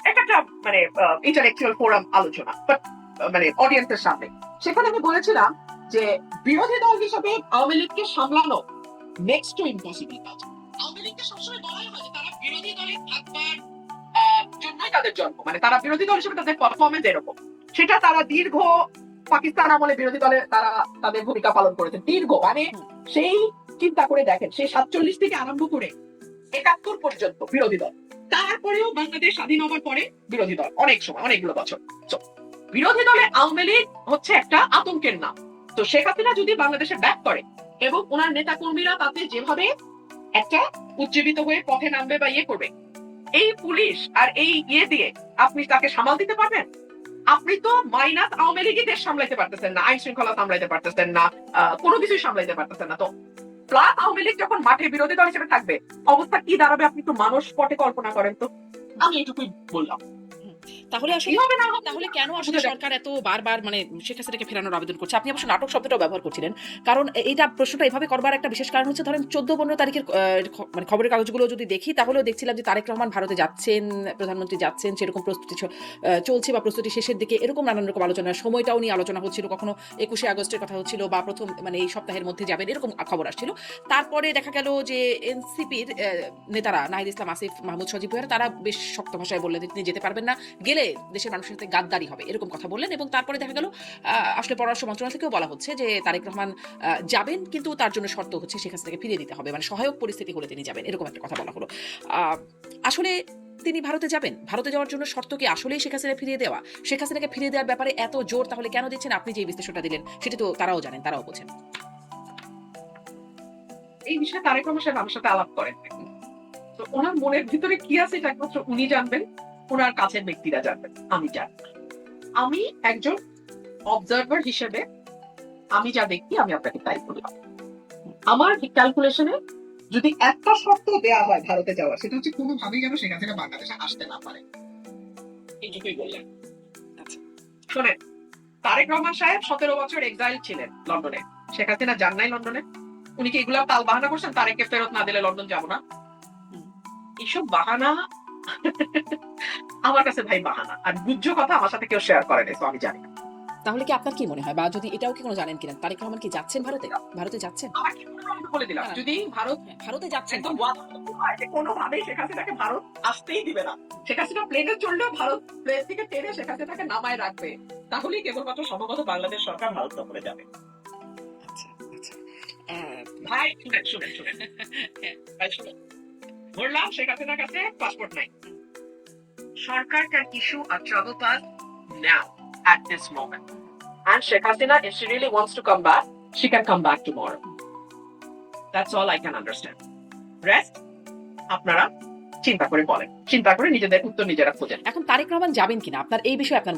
একটা মানে ইন্টালেকচুয়াল ফোরাম আলোচনা, মানে অডিয়েন্সের সামনে। সেখানে আমি বলেছিলাম যে বিরোধী দল হিসেবে আওয়ামী লীগকে সামলানো নেক্সট টু ইম্পসিবল কাজ। আওয়ামী লীগকে সবসময় বলাই হয় যে তারা বিরোধী দলে থাকবার জন্যই তাদের জন্ম, মানে তারা বিরোধী দল হিসেবে তাদের পারফরমেন্স এরকম। সেটা তারা দীর্ঘ পাকিস্তান আমলে বিরোধী দলে তারা তাদের ভূমিকা পালন করেছেন দীর্ঘ, মানে সেই চিন্তা করে দেখেন সেই 47 থেকে আরম্ভ করে 71 পর্যন্ত বিরোধী দল, তারপরেও বাংলাদেশ স্বাধীন হওয়ার পরে বিরোধী দল অনেক সময়, অনেকগুলো বছর। বিরোধী দলে আওয়ামী লীগ হচ্ছে একটা আতঙ্কের নাম। তো শেখ হাসিনা যদি বাংলাদেশে ব্যাক করে এবং ওনার নেতা কর্মীরা তাতে যেভাবে একটা উজ্জীবিত হয়ে পথে নামবে বা ইয়ে করবে, এই পুলিশ আর এই ইয়ে দিয়ে আপনি তাকে সামাল দিতে পারবেন? আপনি তো মাইনাস আওয়ামী লীগই দেশ সামলাইতে পারতেছেন না, আইন শৃঙ্খলা সামলাইতে পারতেছেন না, কোনো কিছুই সামলাইতে পারতেছেন না। তো প্লাস আওয়ামী লীগ যখন মাঠে বিরোধী দল হিসেবে থাকবে, অবস্থা কি দাঁড়াবে আপনি একটু মানুষ পটে কল্পনা করেন তো। আমি এইটুকুই বললাম। তাহলে আসলে তাহলে কেন আসলে সরকার এত বারবার মানে শেখ হাসিনাকে ফেরানোর আবেদন করছে? আপনি অবশ্য নাটক শব্দটাও ব্যবহার করছিলেন, কারণ এইটা প্রশ্নটা এভাবে করবার একটা বিশেষ কারণ হচ্ছে ধরেন 14-15 তারিখের মানে খবরের কাগজগুলো যদি দেখি তাহলেও দেখছিলাম যে তারেক রহমান ভারতে যাচ্ছেন, প্রধানমন্ত্রী যাচ্ছেন, সেরকম প্রস্তুতি চলছে বা প্রস্তুতি শেষের দিকে এরকম নানান রকম আলোচনা, সময়টাও নিয়ে আলোচনা হচ্ছিল, কখনো 21শে আগস্টের কথা হচ্ছিল বা প্রথম মানে এই সপ্তাহের মধ্যে যাবেন এরকম খবর আসছিল। তারপরে দেখা গেল যে এনসিপির নেতারা নাহিদ ইসলাম, আসিফ মাহমুদ, সজীব ভুঁইয়া তারা বেশ শক্ত ভাষায় বললেন তিনি যেতে পারবেন না, গেলে দেশের মানুষের সাথে গাদ্দারি হবে এরকম কথা বললেন। এবং তারপরে দেখা গেল আসলে পররাষ্ট্র মন্ত্রণালয় থেকেও বলা হচ্ছে যে তারেক রহমান যাবেন, কিন্তু তার জন্য শর্ত হচ্ছে শেখ হাসিনাকে ফিরিয়ে দিতে হবে, মানে সহায়ক পরিস্থিতি হলে তিনি যাবেন, এরকম একটা কথা বলা হলো। আসলে তিনি ভারতে যাবেন? ভারতে যাওয়ার জন্য শর্ত কি আসলেই শেখ হাসিনা ফিরিয়ে দেওয়া? শেখ হাসিনাকে ফিরিয়ে দেওয়ার ব্যাপারে এত জোর তাহলে কেন দিচ্ছেন? আপনি যে বিশ্লেষণটা দিলেন সেটা তো তারাও জানেন, তারাও বোঝেন। এই বিষয়ে তারেক রহমান সাহেব আমার সাথে আলাপ করেন। তো ওনার মনের ভিতরে কি আছে এটা একমাত্র উনি জানবেন, ওনার কাছের ব্যক্তিরা জানবেন, আমি জানি না। আমি একজন অবজারভার হিসেবে আমি যা দেখি আমি আপনাকে তাই বললাম। আমার ক্যালকুলেশনে যদি একটা শর্ত দেওয়া হয় ভারতে যাওয়া, সেটা হচ্ছে কোনোভাবেই যেন শেখ হাসিনা বাংলাদেশে আসতে না পারে, এইটুকুই বললেন। আচ্ছা। শোনেন, তারেক রহমান সাহেব 17 বছর এক্সাইল ছিলেন লন্ডনে, শেখ হাসিনা যান নাই লন্ডনে। উনি কি এগুলা তাল বাহানা করছেন তারেককে ফেরত না দিলে লন্ডন যাবো না? এইসব বাহানা আমার কাছে ভাই বাহানা, আর গুজ্জ কথা আমার সাথে কেউ শেয়ার করে নাই, তো আমি জানি না। তাহলে কি আপনার কি মনে হয়, বা যদি এটাও কি কোনো জানেন কিনা, তারেক রহমান কি যাচ্ছেন ভারতে? ভারতে যাচ্ছেন? আমার কি মনে হয় আমি তো বলে দিলাম, হ্যাঁ। যদি ভারত ভারতে যাচ্ছেন একদম ওয়াদা হয় যে কোনোভাবেই শেখ হাসিনাকে ভারত আসতেই দিবে না, শেখ হাসিনা প্লেনে চললেও ভারত প্লেন থেকে টেনে শেখ হাসিনাকে নামায় রাখবে, তাহলেই কেবলমাত্র সম্ভবত বাংলাদেশ সরকার ভারত দখলে যাবে। আচ্ছা আচ্ছা। ভাই শুনেন শুনেন শুনেন ভাই শুনেন, বললাম শেখ হাসিনার কাছে পাসপোর্ট নাই, সরকার can issue a travel pass now at this moment, and Sheikh Hasina, if she really wants to come back, she can come back tomorrow. That's all I can understand. Rest আপনারা চিন্তা করে বলেন, চিন্তা করে নিজেদের উত্তর নিজেরা খোঁজেন। এখন তারেক রহমান যাবেন কিনা, আপনার এই বিষয়ে আপনার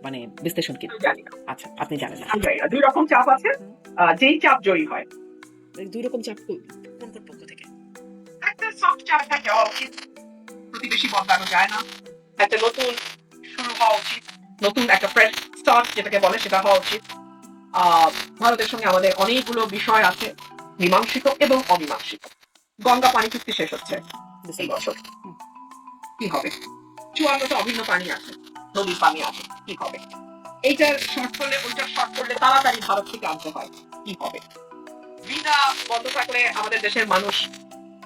মানে বিশ্লেষণ কি? আমি জানি না, আচ্ছা, আপনি জানেন না। আমি জানি না। দুই রকম চাপ আছে, যেই চাপ জয়ী হয়। দুই রকম চাপ কোন কোন পক্ষ থেকে? একটা সফট চাপ থাকে হওয়া উচিত, প্রতিবেশী বদলানো যায় না, একটা নতুন শুরু হওয়া উচিত, নতুন একটা ফ্রেশ স্টার্ট যেটাকে বলে সেটা হওয়া উচিত। ভারতের সঙ্গে আমাদের অনেকগুলো বিষয় আছে, মীমাংসিত এবং অমীমাংসিত। গঙ্গা পানি চুক্তি শেষ হচ্ছে এই বছর, কি হবে? 54টা অভিন্ন পানি আছে, নদীর পানি আছে, কি হবে? এইটার শর্ট করলে ওইটার শর্ট করলে তাড়াতাড়ি ভারত থেকে আনতে হয়, কি হবে? ভিসা বন্ধ থাকলে আমাদের দেশের মানুষ,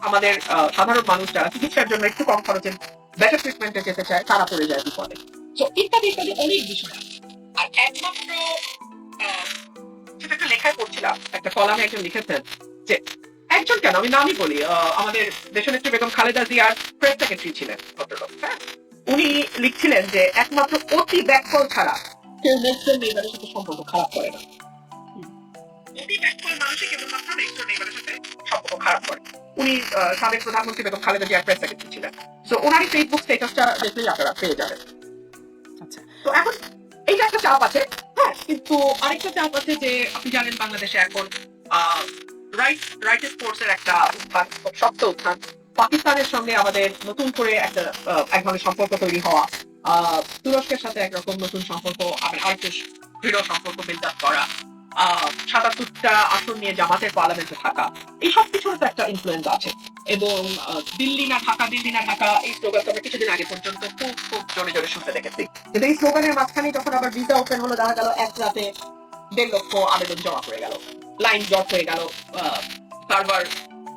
আমাদের সাধারণ মানুষ যারা চিকিৎসার জন্য একটু কম খরচে বেটার ট্রিটমেন্টে যেতে চায় তারা পড়ে যায় বিপদে। তো ইত্যাদি ইত্যাদি অনেক বিষয় আছে। আর একমাত্র সেটা একটা লেখায় পড়ছিলাম, একটা কলামে একজন লিখেছেন যে একজন কেন আমি নামই বলি, আমাদের দেশনেত্রী বেগম খালেদা জিয়ার প্রেস সেক্রেটারি ছিলেন ভদ্রলোক, হ্যাঁ, উনি লিখছিলেন যে একমাত্র অতি ব্যাকল ছাড়া কেউ নেক্সট নেইবারের সাথে সম্পর্ক খারাপ করে না। অতি ব্যাকল মানুষই কেবলমাত্র নেক্সট নেইবারের সাথে সম্পর্ক খারাপ করে। উনি সাবেক প্রধানমন্ত্রী বেগম খালেদা জিয়ার প্রেস সেক্রেটারি ছিলেন। তো ওনারই ফেসবুক স্ট্যাটাসটা দেখলেই আপনারা পেয়ে যাবেন। আচ্ছা। তো এখন এইটা একটা চাপ আছে, হ্যাঁ, কিন্তু আরেকটা চাপ আছে যে আপনি জানেন বাংলাদেশে এখন রাইট স্পোর্টস এর একটা উত্থান, শক্ত উত্থান। পাকিস্তানের সঙ্গে আমাদের নতুন করে একটা এক ধরনের সম্পর্ক তৈরি হওয়া, তুরস্কের সাথে একরকম নতুন সম্পর্ক, আরেকটু দৃঢ় সম্পর্ক বিল্ড আপ করা, ৭৭টা আসন নিয়ে জামাতের পার্লামেন্টে থাকা, এই সব কিছুর তো একটা ইনফ্লুয়েন্স আছে। এবং দিল্লি না ঢাকা, দিল্লি না ঢাকা, এই স্লোগানটা আমরা কিছুদিন আগে পর্যন্ত খুব খুব জোরে জোরে শুনতে দেখেছি। কিন্তু এই স্লোগানের মাঝখানে যখন আবার ভিসা ওপেন হলো, দেখা গেল এক রাতে ১.৫ লক্ষ আবেদন জমা করে গেল, লাইন জট হয়ে গেল, সার্ভার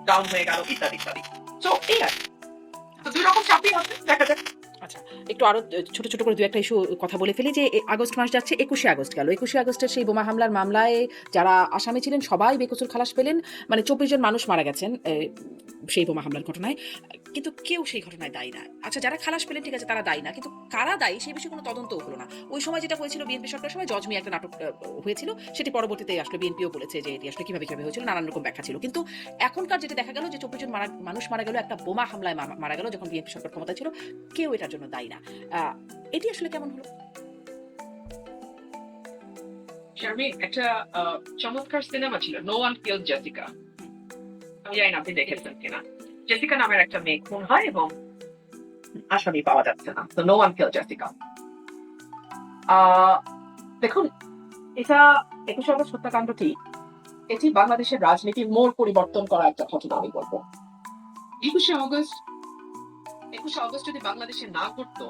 ডাউন হয়ে গেল, ইত্যাদি ইত্যাদি। তো এই আর কি। তো দুই রকম চাপই আছে, দেখা যাক। আচ্ছা, একটু আরো ছোট ছোট করে দু একটা ইস্যু কথা বলে ফেলি। যে আগস্ট মাস যাচ্ছে, 21শে আগস্ট গেল। 21শে আগস্টের সেই বোমা হামলার মামলায় যারা আসামি ছিলেন সবাই বেকসুর খালাস পেলেন। মানে 24 জন মানুষ মারা গেছেন সেই বোমা হামলার ঘটনায়, কিন্তু কেউ সেই ঘটনায় দায়ী না। আচ্ছা, যারা খালাস পেলেন ঠিক আছে, তারা দায়ী না, কিন্তু কারা দায়ী সেই বিষয়ে কোনো তদন্তও হলো না। ওই সময় যেটা হয়েছিল, বিএনপি সরকারের সময় জজ মিয়া একটা নাটক হয়েছিল, সেটি পরবর্তীতে আসলে বিএনপিও বলেছে যে এটি আসলে কিভাবে কিভাবে হয়েছিল, নানান রকম ব্যাখ্যা ছিল। কিন্তু এখনকার যেটা দেখা গেল যে 24 জন মানুষ মারা গেল একটা বোমা হামলায় মারা গেল যখন বিএনপি সরকার ক্ষমতা ছিল, কেউ এটার জন্য দায়ী না। এটি আসলে কেমন হলো? শারমিন, একটা চমৎকার সিনেমা ছিল নো ওয়ান কিলড জেসিকা, আমি জানি না আপনি দেখেছেন কিনা। জেসিকা নামের একটা মেয়ে খুন হয় এবং আসামি পাওয়া যাচ্ছে না, তো নো ওয়ান কিলড জেসিকা। দেখুন, এটা 21 আগস্ট হত্যাকাণ্ডটি, এটি বাংলাদেশের রাজনীতির মোড় পরিবর্তন করা একটা ঘটনা আমি বলবো। 21শে আগস্ট যদি বাংলাদেশে না ঘটতো,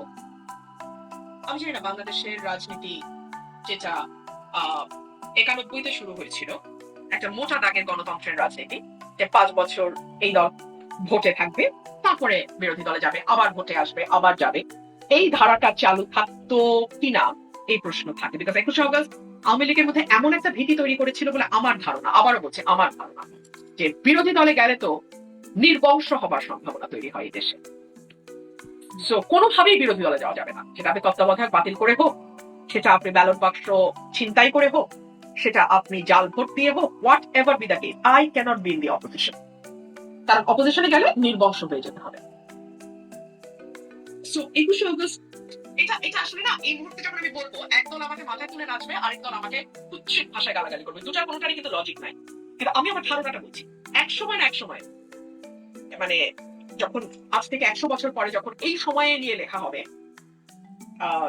আমি জানি না বাংলাদেশের রাজনীতি যেটা 91-তে শুরু হয়েছিল, একটা মোটা দাগের গণতন্ত্রের রাজনীতি, যে 5 বছর এই দল ভোটে থাকবে, তারপরে বিরোধী দলে যাবে, আবার ভোটে আসবে, আবার যাবে, এই ধারাটা চালু থাকতো কিনা এই প্রশ্ন থাকে। বিকজ 21শে আগস্ট আওয়ামী লীগের মধ্যে এমন একটা ভীতি তৈরি করেছিল বলে আমার ধারণা, আবারও বলছে আমার ধারণা, যে বিরোধী দলে গেলে তো নির্বংশ হবার সম্ভাবনা তৈরি হয় এই দেশে। সো কোনোভাবেই বিরোধী দলে যাওয়া যাবে না, সেটা আপনি তত্ত্বাবধায়ক বাতিল করে হোক, সেটা আপনি ব্যালট বাক্স ছিনতাই করে হোক, সেটা আপনি জাল ভোট দিয়ে হোক, whatever be the case, I cannot be in the opposition. কারণ অপোজিশনে গেলে নির্বংশ হয়ে যেতে হবে। সো 21শে অগস্ট এটা এটা আসলে না, এই মুহূর্তে যখন আমি বলবো একদল আমাকে মাথায় তুলে নাচবে, আরেক দল আমাকে কুৎসিত ভাষায় গালাগালি করবে, দুটার কোনোটারই কিন্তু লজিক নাই। কিন্তু আমি আমার ধারণাটা বলছি, এক সময় না এক সময়, মানে যখন আজ থেকে 100 বছর পরে যখন এই সময়ে নিয়ে লেখা হবে,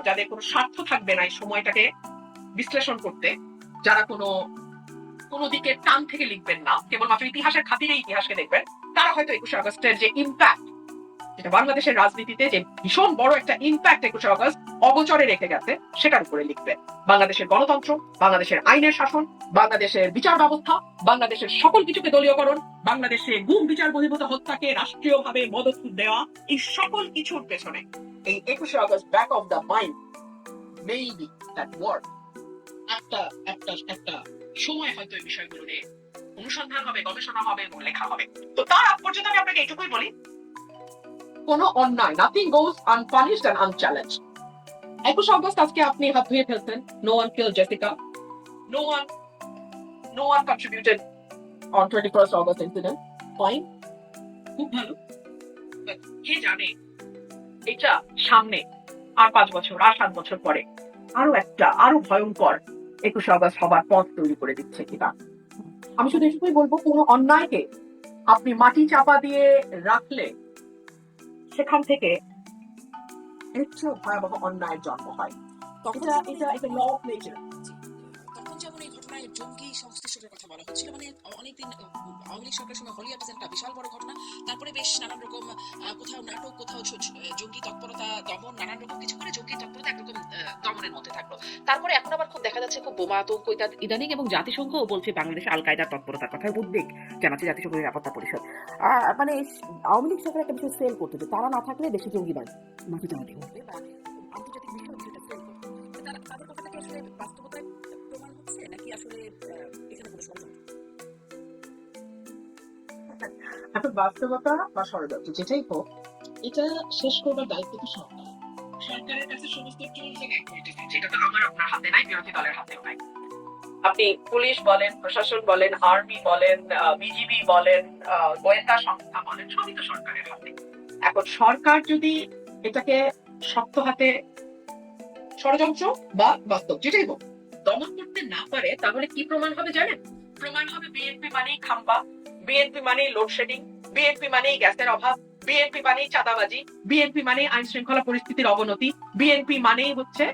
যাদের কোনো স্বার্থ থাকবে না এই সময়টাকে বিশ্লেষণ করতে, যারা কোনো দিকে টান থেকে লিখবেন না, কেবলমাত্র ইতিহাসের খাতিরে ইতিহাসকে দেখবেন, তারা হয়তো 21শে আগস্টের যে ইম্প্যাক্ট, যেটা বাংলাদেশের রাজনীতিতে যে ভীষণ বড় একটা ইম্প্যাক্ট 21শে আগস্ট অগোচরে রেখে গেছে, সেটার উপরে লিখবে। বাংলাদেশের গণতন্ত্র, বাংলাদেশের আইনের শাসন, বাংলাদেশের বিচার ব্যবস্থা, বাংলাদেশের সকল কিছুকে দলীয়করণ, বাংলাদেশে গুম বিচার বহির্ভূত হত্যাকে রাষ্ট্রীয়ভাবে মদত দেওয়া, এই সকল কিছুর পেছনে এই 21শে August back of the mind, maybe that word, একটা একটা একটা সময় হয়তো এই বিষয়গুলো নিয়ে অনুসন্ধান হবে, গবেষণা হবে এবং লেখা হবে। তো তার আগ পর্যন্ত আমি আপনাকে এইটুকুই বলি, কোনো অন্যায়, nothing goes unpunished and unchallenged. 21শে আগস্ট আজকে আপনি হাত ধুয়ে ফেলছেন, no one kill Jessica, no one contributed on 21st August incident, fine, খুব ভালো। But কে জানে এটা সামনে আর 5 বছর আর 7 বছর পরে আরো ভয়ঙ্কর 21শে আগস্ট হবার পথ তৈরি করে দিচ্ছে কিনা। আমি শুধু এটুকুই বলবো, কোনো অন্যায়কে আপনি মাটি চাপা দিয়ে রাখলে সেখান থেকে এর চেয়েও ভয়াবহ অন্যায়ের জন্ম হয়। এটা ল অফ নেচার। তখন যেমন এই ঘটনায় জঙ্গি সংশ্লিষ্টতার কথা বলা হচ্ছিল, মানে অনেকদিন আওয়ামী লীগ সরকারের সময় হোলি আর্টিস একটা বিশাল বড় ঘটনা, তারপরে বেশ নানান রকম কোথাও নাটক, কোথাও জঙ্গি তৎপরতা দমন, নানান রকম কিছু করে জঙ্গি তৎপরতা একরকম দমনের মধ্যে থাকলো। তারপরে এখন আবার খুব দেখা যাচ্ছে খুব বোমা আতঙ্ক ইদানিং, এবং জাতিসংঘও বলছে বাংলাদেশে আল কায়দার তৎপরতার কথা উদ্বেগ জানাচ্ছে জাতিসংঘ নিরাপত্তা পরিষদ। মানে আওয়ামী লীগ সরকার একটা বিষয় সেল করতে, তারা না থাকলে দেশে জঙ্গিবাদ মাটিতে মাটি উঠবে বা আন্তর্জাতিক বিষয়টা সেল করতে, তাদের কথাটা কি আসলে বাস্তবতায় প্রমাণ হচ্ছে নাকি আসলে এখানে কোনো ষড়যন্ত্র? এখন বাস্তবতা বা ষড়যন্ত্র যেটাই হোক, এটা শেষ করবার দায়িত্ব তো সরকারের কাছে সমস্ত টুলস এন্ড অ্যাক্টিভিটিস আছে, এটা তো আমার আপনার হাতে নাই, বিরোধী দলের হাতেও নাই। আপনি পুলিশ বলেন, প্রশাসন বলেন, আর্মি বলেন, বিজিবি বলেন, গোয়েন্দা সংস্থা বলেন, সবই তো সরকারের হাতে। এখন সরকার যদি এটাকে শক্ত হাতে ষড়যন্ত্র বা বাস্তব যেটাই হোক দমন করতে না পারে, তাহলে কি প্রমাণ হবে জানেন? প্রমাণ হবে বিএনপি মানেই খাম্বা, বিএনপি মানেই লোডশেডিং, বিএনপি মানেই গ্যাসের অভাব, বিএনপি মানেই চাঁদাবাজি, বিএনপি মানেই আইন শৃঙ্খলা পরিস্থিতির অবনতি, বিএনপি মানেই হচ্ছে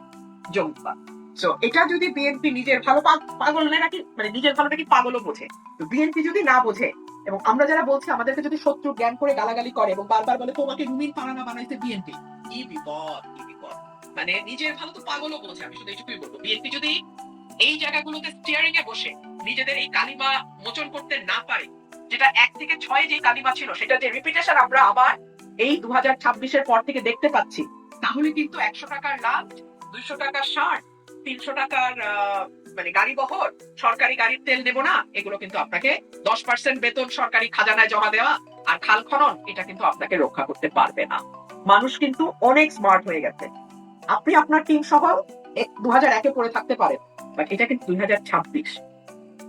জঙ্গিবাদ। তো এটা যদি বিএনপি নিজের ভালো, পাগল নাকি, মানে নিজের ভালোটাকে পাগলও বোঝে, তো বিএনপি যদি না বোঝে, এবং আমরা যারা বলছি আমাদেরকে যদি শত্রু জ্ঞান করে গালাগালি করে এবং বারবার বলে তোমাকে রুমিন পারানা বানাইছে বিএনপি, কি বিপদ, কি বিপদ। মানে নিজের ভালো তো পাগলও বোঝে। আমি শুধু এইটুকুই বলবো, বিএনপি যদি এই জায়গাগুলোতে স্টিয়ারিং এ বসে নিজেদের এই কালিমা মোচন করতে না পারে, যেটা 1 থেকে 6 যে কালিমা ছিল সেটা যে রিপিটেশন আমরা আবার এই 2026-এর পর থেকে দেখতে পাচ্ছি, তাহলে কিন্তু 100 টাকার লাভ, 200 টাকার সার, 300 টাকার মানে গাড়ি বহর, সরকারি গাড়ির তেল নেব না, এগুলো কিন্তু আপনাকে 10% বেতন সরকারি খাজানায় জমা দেওয়া আর খাল খনন, এটা কিন্তু আপনাকে রক্ষা করতে পারবে না। মানুষ কিন্তু অনেক স্মার্ট হয়ে গেছে। আপনি আপনার টিম সহ 2001-এ পড়ে থাকতে পারেন, বাট এটা কিন্তু 2026।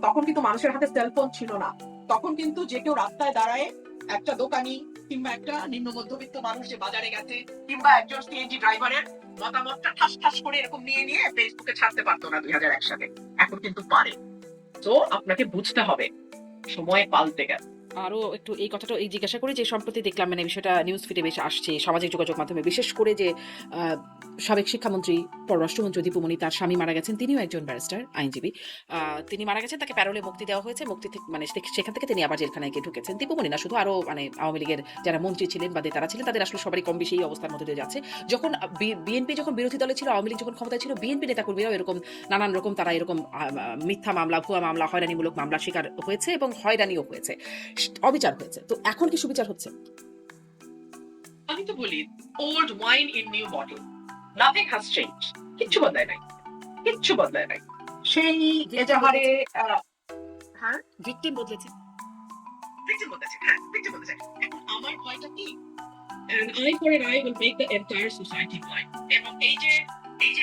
তখন কিন্তু মানুষের হাতে সেলফোন ছিল না, তখন কিন্তু যে কেউ রাস্তায় দাঁড়ায় একটা দোকানি কিংবা একটা নিম্ন মধ্যবিত্ত মানুষ যে বাজারে গেছে, কিংবা একজন সিএনজি ড্রাইভারের মতামতটা ঠাস ঠাস করে এরকম নিয়ে ফেসবুকে ছাড়তে পারতো না 2001 সালে, এখন কিন্তু পারে। তো আপনাকে বুঝতে হবে সময় পাল্টে গেছে। আরো একটু এই কথাটা এই জিজ্ঞাসা করি যে সম্প্রতি দেখলাম, মানে বিষয়টা নিউজ ফিডে বেশ আসছে সামাজিক যোগাযোগ মাধ্যমে, বিশেষ করে যে সাবেক শিক্ষামন্ত্রী পররাষ্ট্রমন্ত্রী দীপুমণি, তার স্বামী মারা গেছেন, তিনিও একজন ব্যারিস্টার আইনজীবী, তিনি মারা গেছেন, তাকে প্যারোলে মুক্তি দেওয়া হয়েছে, মুক্তি থেকে মানে সেখান থেকে তিনি আবার জেলখানায় গিয়ে ঢুকেছেন। দীপুমণি না, শুধু আরো মানে আওয়ামী লীগের যারা মন্ত্রী ছিলেন বা তারা ছিলেন, তাদের আসলে সবারই কম বেশি এই অবস্থার মধ্যে দিয়ে যাচ্ছে। যখন বিএনপি যখন বিরোধী দলে ছিল, আওয়ামী লীগ যখন ক্ষমতায় ছিল, বিএনপি নেতাকর্মীরাও এরকম নানান রকম তারা এরকম মিথ্যা মামলা, ভুয়া মামলা, হয়রানিমূলক মামলা শিকার হয়েছে এবং হয়রানিও হয়েছে, অবিচার হয়েছে। তো এখন কি সুবিচার হচ্ছে? আমি তো বলি old wine in new bottle, nothing has change, কিচ্ছু বদলায় নাই, কিচ্ছু বদলায় নাই। সেই এজাহারে হ্যাঁ ভিকটিম বদলেছে, ভিকটিম বদলেছে, হ্যাঁ ভিকটিম বদলেছে। এখন আমার ভয়টা কি, and eye for an eye will make the entire society blind. এবং এই যে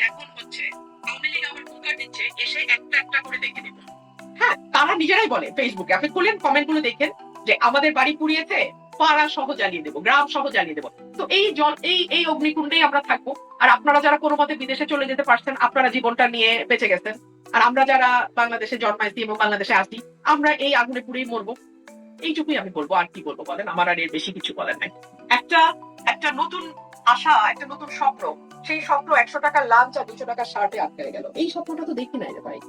এখন হচ্ছে আওয়ামী লীগ আমার হুঙ্কার দিচ্ছে এসে একটা একটা করে দেখে নিব। হ্যাঁ, তারা নিজেরাই বলে ফেসবুকে, আপনি খুলেন কমেন্ট গুলো দেখেন যে আমাদের বাড়ি পুড়িয়েছে, পাড়া সহ জ্বালিয়ে দেবো, গ্রাম সহ জ্বালিয়ে দেবো। তো এই জল এই অগ্নিকুণ্ডেই আমরা থাকবো। আর আপনারা যারা কোনো মতে বিদেশে চলে যেতে পারছেন, আপনারা জীবনটা নিয়ে বেঁচে গেছেন। আর আমরা যারা বাংলাদেশে জন্মাইছি এবং বাংলাদেশে আসি, আমরা এই আগুনে পুড়েই মরবো। এইটুকুই আমি বলবো, আর কি বলবো বলেন, আমার আর এর বেশি কিছু বলেন নাই। একটা নতুন আশা, একটা নতুন স্বপ্ন, সেই স্বপ্ন 100 টাকার লাঞ্চ আর 200 টাকার শার্টে আটকে গেল। এই স্বপ্নটা তো দেখি নাই রে ভাই।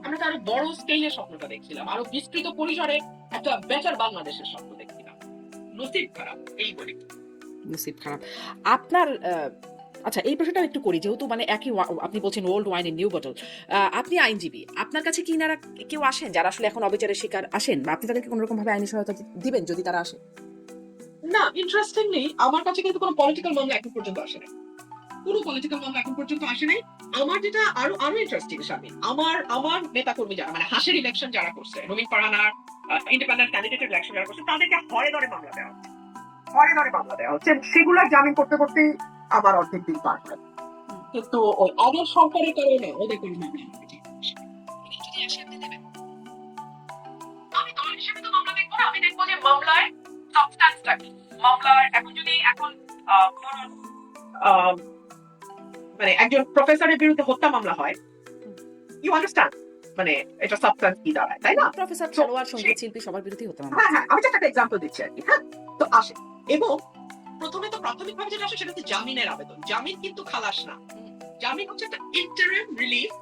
আমরা তো আরো বড় স্কেলে স্বপ্নটা দেখছিলাম, আরো বিস্তৃত পরিসরে একটা বেটার বাংলাদেশের স্বপ্ন দেখছিলাম। নসিব খারাপ, এই বলি। নসিব খারাপ। আপনার আচ্ছা, এই প্রশ্নটা একটু করি, যেহেতু মানে একই আপনি বলছেন old wine in new bottle, আপনি আইনজীবী, আপনার কাছে কি নারা কেউ আসেন যারা আসলে এখন অবিচারের শিকার আসেন, বা আপনি তাদেরকে কোনো রকম ভাবে আইনি সহায়তা দিবেন যদি তারা আসে? না, ইন্টারেস্টিংলি আমার কাছে কিন্তু কোনো পলিটিক্যাল মামলা এখন পর্যন্ত আসে নাই। কোনো পলিটিক্যাল মামলা এখন পর্যন্ত আসে নাই। আমার যেটা আরো ইন্টারেস্টিং স্বামী, আমার নেতা কর্মী যারা মানে হাসের ইলেকশন যারা করছে, রবিন ফারহানার ইন্ডিপেন্ডেন্ট ক্যান্ডিডেটের ইলেকশন যারা করছে, তাদেরকে হরে ধরে মামলা দেওয়া হচ্ছে, হরে ধরে মামলা দেওয়া হচ্ছে। সেগুলোর জামিন করতে করতেই আমার অর্ধেক দিন পার হয়। কিন্তু ওই আগের সরকারের কারণে ওদের কোনো মামলা হয়নি। যদি আসে আপনি দেবেন? আমি দল হিসেবে তো মামলা দেখবো না, আমি দেখবো যে মামলায় সাবস্ট্যান্সটা কি। মামলার এখন ধরুন মানে একজন প্রফেসরের বিরুদ্ধে হত্যা মামলা হয়, ইউ আন্ডারস্ট্যান্ড, মানে এটা সাবস্ট্যান্স কি দাঁড়ায়, তাই না? প্রফেসর, খেলোয়াড়, সঙ্গীত শিল্পী সবার বিরুদ্ধেই হতে পারে। হ্যাঁ, আমি just একটা এক্সাম্পল দিচ্ছি আর কি। হ্যাঁ, তো আসে এবং প্রথমে তো প্রাথমিকভাবে যেটা আসে সেটা হচ্ছে জামিনের আবেদন। জামিন কিন্তু খালাস না, জামিন হচ্ছে একটা ইন্টারিম রিলিফ।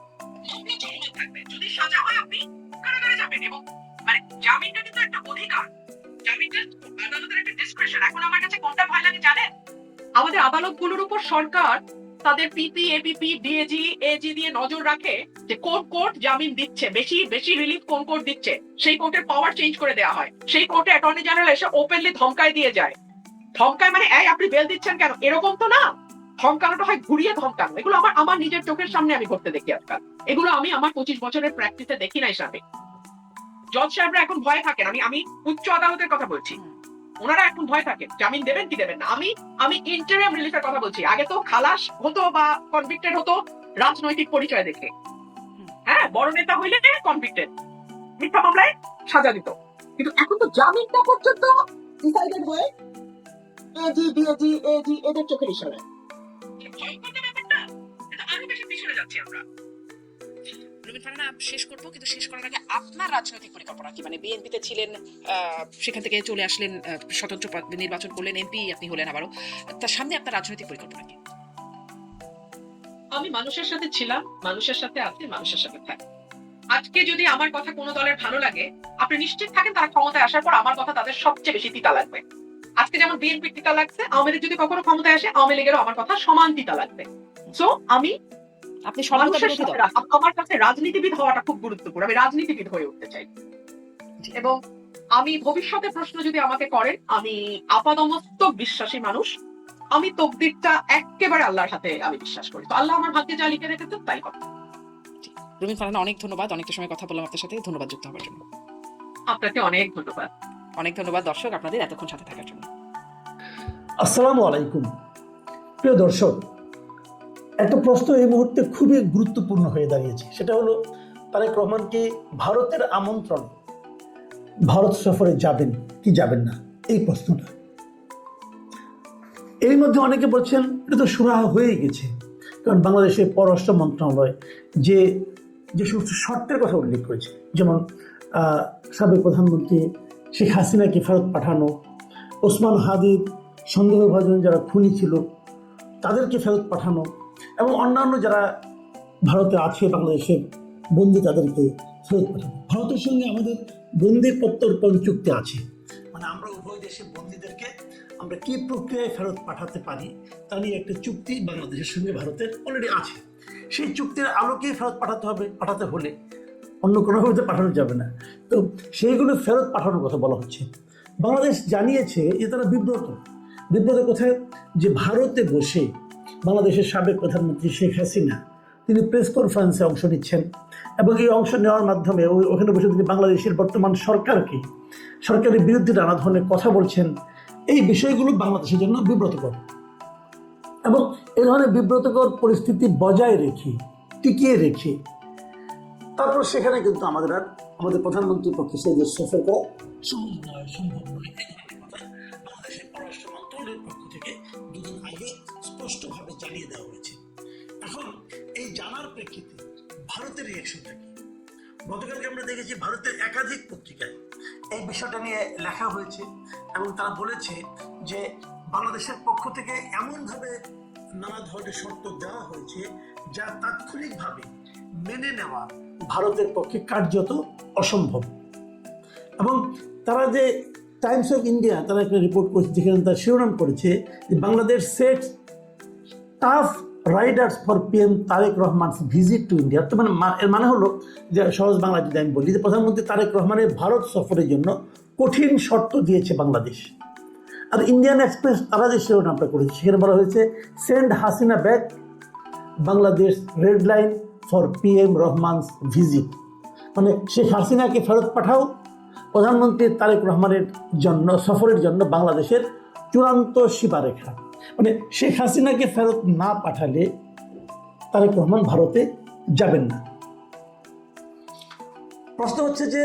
মামলা চলমান থাকবে, যদি সাজা হয় আপনি কারাগারে যাবেন। এবং মানে জামিনটা কিন্তু একটা অধিকার, জামিনটা আদালতের একটা ডিসক্রিপশন। এখন আমার কাছে কোনটা ভয় লাগে জানেন? আমাদের আদালতগুলোর উপর সরকার তাদের পিপি, এপিপি, ডিএজি, এজি দিয়ে নজর রাখে যে কোন কোর্ট জামিন দিচ্ছে, বেশি রিলিফ কোন কোর্ট দিচ্ছে, সেই কোর্টের পাওয়ার চেঞ্জ করে দেওয়া হয়। সেই কোর্টে অ্যাটর্নি জেনারেল এসে ওপেনলি ধমকায় দিয়ে যায়। ধমকায় মানে এই আপনি বেল দিচ্ছেন কেন, এরকম তো না। ধমকানোটা হয় ঘুরিয়ে ধমকানো। এগুলো আমার নিজের চোখের সামনে আমি করতে দেখি আজকাল। এগুলো আমি আমার 25 বছরের প্র্যাকটিসে দেখি নাই সাথে। জজ সাহেবরা এখন ভয় থাকেন, আমি উচ্চ আদালতের কথা বলছি, ওনারা এখন ভয় থাকেন জামিন দেবেন কি দেবেন না। আমি ইন্টারিম রিলিফের কথা বলছি। আগে তো খালাস হতো বা কনভিক্টেড হতো রাজনৈতিক পরিচয় দেখে। হ্যাঁ, বড় নেতা হইলে কনভিক্টেড, মিথ্যা মামলায় সাজা দিত। কিন্তু এখন তো জামিনটা পর্যন্ত ডিসাইডেড হয়ে এজি, ডিএজি, এজি এদের চোখের ইশারায়। ভয়ঙ্কর ব্যাপারটা, এটা আরো বেশি পিছনে যাচ্ছি আমরা। রবিন ফারহানা, শেষ করবো, কিন্তু শেষ করার আগে আপনার রাজনৈতিক পরিকল্পনা কি? মানে বিএনপিতে ছিলেন, সেখান থেকে চলে আসলেন, স্বতন্ত্র নির্বাচন করলেন, এমপি আপনি হলেন আবারও, তার সামনে আপনার রাজনৈতিক পরিকল্পনা কি? আমি মানুষের সাথে ছিলাম, মানুষের সাথে আছি, মানুষের সাথে থাকি। আজকে যদি আমার কথা কোনো দলের ভালো লাগে, আপনি নিশ্চিত থাকেন তারা ক্ষমতায় আসার পর আমার কথা তাদের সবচেয়ে বেশি তিতা লাগবে। আজকে যেমন বিএনপি তিতা লাগছে, আওয়ামী লীগ যদি কখনো ক্ষমতায় আসে, আওয়ামী লীগেরও আমার কথা সমান তিতা লাগবে। সো আপনি আমার কাছে রাজনীতিবিদ হওয়াটা খুব গুরুত্বপূর্ণ। আমি রাজনীতিবিদ হয়ে উঠতে চাই এবং আমি ভবিষ্যতে প্রশ্ন যদি আমাকে করেন, আমি আপাদমস্তক বিশ্বাসী মানুষ। আমি তকদিরটা একেবারে আল্লাহর হাতে আমি বিশ্বাস করি। তো আল্লাহ আমার ভাগ্যে যা লিখে রেখেছে তাই হবে। রবিন ফারহানা, অনেক ধন্যবাদ, অনেকটা সময় কথা বললাম আপনার সাথে। ধন্যবাদ যুক্ত হওয়ার জন্য। আপনাকে অনেক ধন্যবাদ। অনেক ধন্যবাদ দর্শক আপনাদের এতক্ষণ সাথে থাকার জন্য। আসসালামু আলাইকুম প্রিয় দর্শক, একটা প্রশ্ন এই মুহূর্তে খুবই গুরুত্বপূর্ণ হয়ে দাঁড়িয়েছে। সেটা হলো, তারেক রহমানকে ভারতের আমন্ত্রণে ভারত সফরে যাবেন কি যাবেন না, এই প্রশ্নটা। এর মধ্যে অনেকে বলছেন এটা তো সুরাহা হয়ে গেছে, কারণ বাংলাদেশের পররাষ্ট্র মন্ত্রণালয় যে সমস্ত শর্তের কথা উল্লেখ করেছে, যেমন সাবেক প্রধানমন্ত্রী শেখ হাসিনাকে ফেরত পাঠানো, ওসমান হাদির সন্দেহভাজন যারা খুনি ছিল তাদেরকে ফেরত পাঠানো, এবং অন্যান্য যারা ভারতে আছে বাংলাদেশের বন্দী তাদেরকে ফেরত পাঠানো। ভারতের সঙ্গে আমাদের বন্দী প্রত্যর্পণ চুক্তি আছে, মানে আমরা উভয় দেশের বন্দীদেরকে আমরা কি প্রক্রিয়ায় ফেরত পাঠাতে পারি তা নিয়ে একটা চুক্তি বাংলাদেশের সঙ্গে ভারতের অলরেডি আছে। সেই চুক্তির আলোকেই ফেরত পাঠাতে হলে অন্য কোনোভাবে পাঠানো যাবে না। তো সেইগুলো ফেরত পাঠানোর কথা বলা হচ্ছে। বাংলাদেশ জানিয়েছে যে তারা বিব্রত কোথায়, যে ভারতে বসে বাংলাদেশের সাবেক প্রধানমন্ত্রী শেখ হাসিনা তিনি প্রেস কনফারেন্সে অংশ নিচ্ছেন, এবং এই অংশ নেওয়ার মাধ্যমে ওখানে বসে তিনি বাংলাদেশের বর্তমান সরকারের বিরুদ্ধে নানা ধরনের কথা বলছেন। এই বিষয়গুলো বাংলাদেশের জন্য বিব্রতকর, এবং এই ধরনের বিব্রতকর পরিস্থিতি বজায় রেখে টিকিয়ে রেখে তারপর সেখানে কিন্তু আমাদের প্রধানমন্ত্রীর পক্ষে সেই দেশ সফর করা সহজ নয়, সম্ভব নয়। এই ধরনের কথা বাংলাদেশের পররাষ্ট্র মন্ত্রণালয়ের পক্ষ থেকে দুদিন আগে স্পষ্টভাবে জানিয়ে দেওয়া হয়েছে। এখন এই জানার প্রেক্ষিতে ভারতের রিয়াকশনটা কি? গতকালকে আমরা দেখেছি ভারতের একাধিক পত্রিকায় এই বিষয়টা নিয়ে লেখা হয়েছে, এবং তারা বলেছে যে বাংলাদেশের পক্ষ থেকে এমনভাবে নানা ধরনের শর্ত দেওয়া হয়েছে যা তাৎক্ষণিকভাবে মেনে নেওয়া ভারতের পক্ষে কার্যত অসম্ভব। এবং তারা যে টাইমস অফ ইন্ডিয়া তারা একটা রিপোর্ট করেছে, যেখানে তারা শিরোনাম করেছে যে Bangladesh set tough riders for PM Tarique Rahman's visit to India. তো এর মানে হলো যে সহজ বাংলা যদি আমি বলি, যে প্রধানমন্ত্রী তারেক রহমানের ভারত সফরের জন্য কঠিন শর্ত দিয়েছে বাংলাদেশ। আর ইন্ডিয়ান এক্সপ্রেস তারা যে শিরোনামটা করেছে সেখানে বলা হয়েছে send Hasina back, Bangladesh red line for PM Rahman's visit. মানে শেখ হাসিনাকে ফেরত পাঠাও, প্রধানমন্ত্রী তারেক রহমানের জন্য সফরের জন্য বাংলাদেশের চূড়ান্ত সীমারেখা। মানে শেখ হাসিনাকে ফেরত না পাঠালে তারেক রহমান ভারতে যাবেন না। প্রশ্ন হচ্ছে যে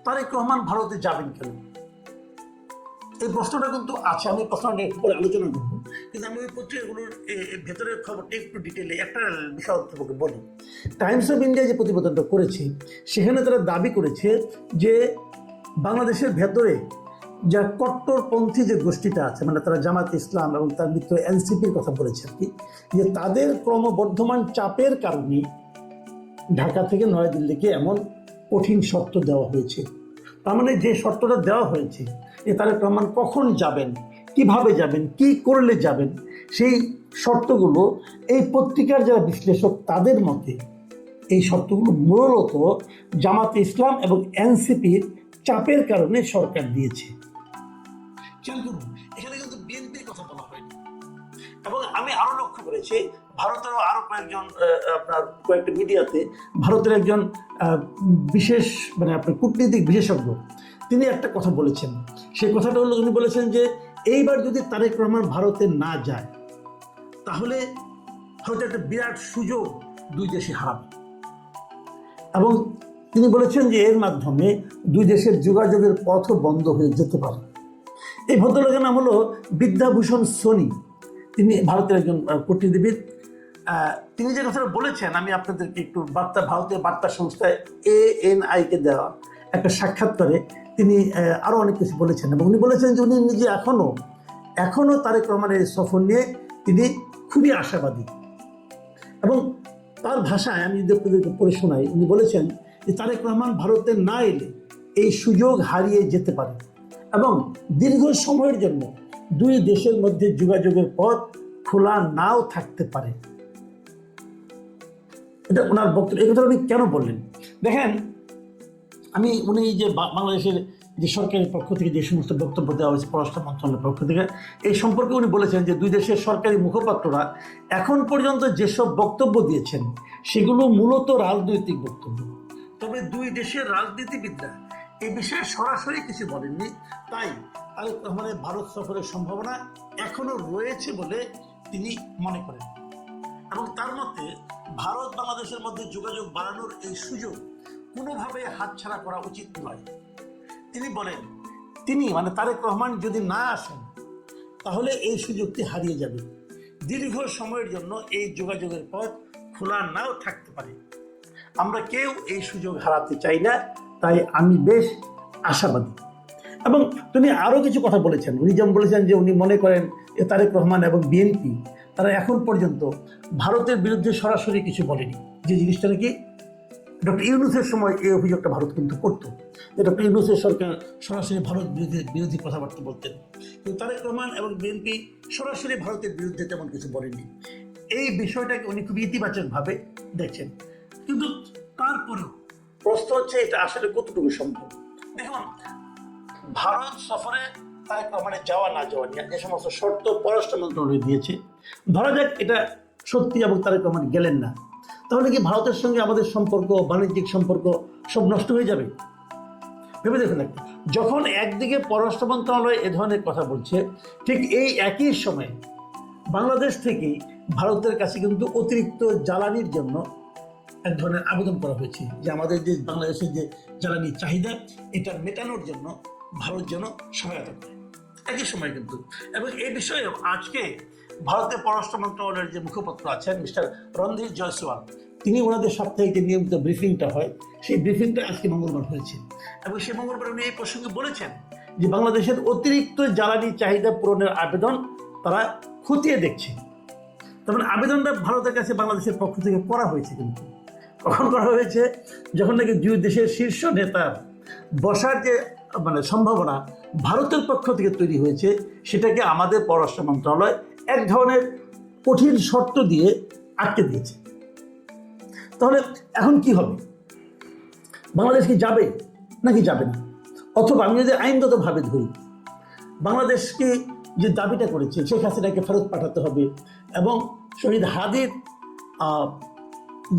তারেক রহমান ভারতে যাবেন কেন? এই প্রশ্নটা কিন্তু আছে, আমি প্রশ্নটা একটু পরে আলোচনা করবো, কিন্তু আমি ওই পত্রিকাগুলোর ভেতরের খবরটা একটু ডিটেলে একটা বিষয় অন্তর্ভুক্ত বলি। টাইমস অফ ইন্ডিয়া যে প্রতিবেদনটা করেছে সেখানে তারা দাবি করেছে যে বাংলাদেশের ভেতরে যা কট্টরপন্থী যে গোষ্ঠীটা আছে, মানে তারা জামাত ইসলাম এবং তার মিত্র NCPর কথা বলেছে আর কি, যে তাদের ক্রমবর্ধমান চাপের কারণে ঢাকা থেকে নয়াদিল্লিকে এমন কঠিন শর্ত দেওয়া হয়েছে। তার মানে যে শর্তটা দেওয়া হয়েছে যে তারেক রহমান কখন যাবেন, কিভাবে যাবেন, কি করলে যাবেন, সেই শর্তগুলো এই পত্রিকার যারা বিশ্লেষক তাদের মতে এই শর্তগুলো মূলত জামাত ইসলাম এবং NCPর চাপের কারণে সরকার দিয়েছে। এখানে কিন্তু বিএনপির কথা বলা হয়নি। এবং আমি আরো লক্ষ্য করেছি ভারতেরও আরো কয়েকটা মিডিয়াতে ভারতের একজন বিশেষ মানে আপনার কূটনীতিক বিশেষজ্ঞ তিনি একটা কথা বলেছেন। সেই কথাটা হলো, উনি বলেছেন যে এইবার যদি তারেক রহমান ভারতে না যায় তাহলে হয়তো একটা বিরাট সুযোগ দুই দেশে হারাবে, এবং তিনি বলেছেন যে এর মাধ্যমে দুই দেশের যোগাযোগের পথও বন্ধ হয়ে যেতে পারে। এই ভদ্রলোকের নাম হলো বিদ্যাভূষণ সোনি, তিনি ভারতের একজন কূটনীতিবিদ। তিনি যে কথাটা বলেছেন আমি আপনাদেরকে একটু ভারতীয় বার্তা সংস্থা ANI-কে দেওয়া একটা সাক্ষাৎকারে তিনি আরও অনেক কিছু বলেছেন, এবং উনি বলেছেন যে উনি নিজে এখনও তারেক রহমানের সফর নিয়ে তিনি খুবই আশাবাদী। এবং তার ভাষায় আমি যদি আপনাদেরকে পড়ে শোনাই, উনি বলেছেন যে তারেক রহমান ভারতে না এলে এই সুযোগ হারিয়ে যেতে পারে এবং দীর্ঘ সময়ের জন্য দুই দেশের মধ্যে যোগাযোগের পথ খোলা নাও থাকতে পারে। এটা ওনার বক্তব্য। এই কথা উনি কেন বললেন দেখেন, উনি যে বাংলাদেশের যে সরকারের পক্ষ থেকে যে সমস্ত বক্তব্য দেওয়া হয়েছে পররাষ্ট্র মন্ত্রণালয়ের পক্ষ থেকে, এই সম্পর্কে উনি বলেছেন যে দুই দেশের সরকারি মুখপাত্ররা এখন পর্যন্ত যেসব বক্তব্য দিয়েছেন সেগুলো মূলত রাজনৈতিক বক্তব্য। তবে দুই দেশের রাজনীতিবিদরা এই বিষয়ে সরাসরি কিছু বলেননি, তাই তারেক রহমানের ভারত সফরের সম্ভাবনা এখনো রয়েছে বলে তিনি মনে করেন। এবং তার মতে ভারত বাংলাদেশের মধ্যে যোগাযোগ বাড়ানোর এই সুযোগ কোনোভাবে হাতছাড়া করা উচিত নয়। তিনি বলেন মানে তারেক রহমান যদি না আসেন তাহলে এই সুযোগটি হারিয়ে যাবে, দীর্ঘ সময়ের জন্য এই যোগাযোগের পথ খোলা নাও থাকতে পারে। আমরা কেউ এই সুযোগ হারাতে চাই না, তাই আমি বেশ আশাবাদী। এবং তিনি আরও কিছু কথা বলেছেন। উনি যেমন বলেছেন যে উনি মনে করেন যে তারেক রহমান এবং বিএনপি তারা এখন পর্যন্ত ভারতের বিরুদ্ধে সরাসরি কিছু বলেনি, যে জিনিসটা নাকি ডক্টর ইউনূসের সময় এই অভিযোগটা ভারত কিন্তু করত, যে ডক্টর ইউনূসের সরকার সরাসরি ভারত বিরোধী কথাবার্তা বলতেন, কিন্তু তারেক রহমান এবং বিএনপি সরাসরি ভারতের বিরুদ্ধে তেমন কিছু বলেনি। এই বিষয়টাকে উনি খুব ইতিবাচকভাবে দেখছেন। কিন্তু তারপরেও প্রশ্ন হচ্ছে এটা আসলে কতটুকু সম্ভব। দেখুন, ভারত সফরে তারেক রহমানের যাওয়া না যাওয়া নিয়ে যে সমস্ত শর্ত পররাষ্ট্র মন্ত্রণালয় দিয়েছে, ধরা যাক এটা সত্যি এবং তারেক রহমান গেলেন না, তাহলে কি ভারতের সঙ্গে আমাদের সম্পর্ক, বাণিজ্যিক সম্পর্ক সব নষ্ট হয়ে যাবে? ভেবে দেখুন একটা, যখন একদিকে পররাষ্ট্র মন্ত্রণালয় এ ধরনের কথা বলছে, ঠিক এই একই সময়ে বাংলাদেশ থেকেই ভারতের কাছে কিন্তু অতিরিক্ত জ্বালানির জন্য এক ধরনের আবেদন করা হয়েছে যে আমাদের যে বাংলাদেশের যে জ্বালানির চাহিদা এটা মেটানোর জন্য ভারত যেন সহায়তা করে একই সময় কিন্তু। এবং এই বিষয়ে আজকে ভারতের পররাষ্ট্র মন্ত্রণালয়ের যে মুখপাত্র আছেন মিস্টার রণধীর জয়সওয়াল, তিনি ওনাদের সাপ্তাহিক যে নিয়মিত ব্রিফিংটা হয় সেই ব্রিফিংটা আজকে মঙ্গলবার হয়েছে এবং সেই মঙ্গলবার উনি এই প্রসঙ্গে বলেছেন যে বাংলাদেশের অতিরিক্ত জ্বালানি চাহিদা পূরণের আবেদন তারা খতিয়ে দেখছে। তার মানে আবেদনটা ভারতের কাছে বাংলাদেশের পক্ষ থেকে করা হয়েছে, কিন্তু কখন করা হয়েছে? যখন নাকি দুই দেশের শীর্ষ নেতার বসার যে মানে সম্ভাবনা ভারতের পক্ষ থেকে তৈরি হয়েছে, সেটাকে আমাদের পররাষ্ট্র মন্ত্রণালয় এক ধরনের কঠিন শর্ত দিয়ে আটকে দিয়েছে। তাহলে এখন কি হবে? বাংলাদেশ কি যাবে নাকি যাবে না? অথবা আমি যদি আইনগতভাবে ধরি, বাংলাদেশকে যে দাবিটা করেছে শেখ হাসিনাকে ফেরত পাঠাতে হবে এবং শহীদ হাদির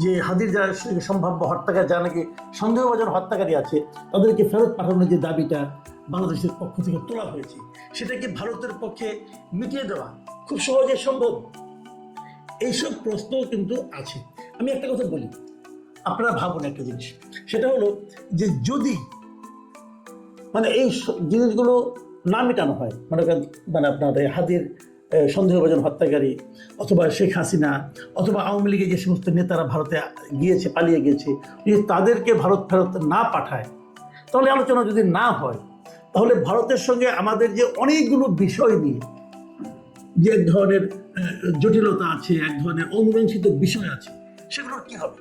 যে হাদির যারা সম্ভাব্য হত্যাকারী, যারা নাকি সন্দেহভাজন হত্যাকারী আছে, তাদেরকে ফেরত পাঠানোর যে দাবিটা বাংলাদেশের পক্ষ থেকে তোলা হয়েছে, সেটাকে ভারতের পক্ষে মিটিয়ে দেওয়া খুব সহজে সম্ভব? এইসব প্রশ্ন কিন্তু আছে। আমি একটা কথা বলি, আপনারা ভাবুন একটা জিনিস, সেটা হলো যে যদি মানে এই জিনিসগুলো না মেটানো হয়, মানে আপনার হাদির সন্দেহভাজন হত্যাকারী অথবা শেখ হাসিনা অথবা আওয়ামী লীগের যে সমস্ত নেতারা ভারতে গিয়েছে, পালিয়ে গিয়েছে, যদি তাদেরকে ভারত ফেরত না পাঠায়, তাহলে আলোচনা যদি না হয়, তাহলে ভারতের সঙ্গে আমাদের যে অনেকগুলো বিষয় নিয়ে যে এক ধরনের জটিলতা আছে, এক ধরনের অমীমাংসিত বিষয় আছে, সেগুলোর কি হবে?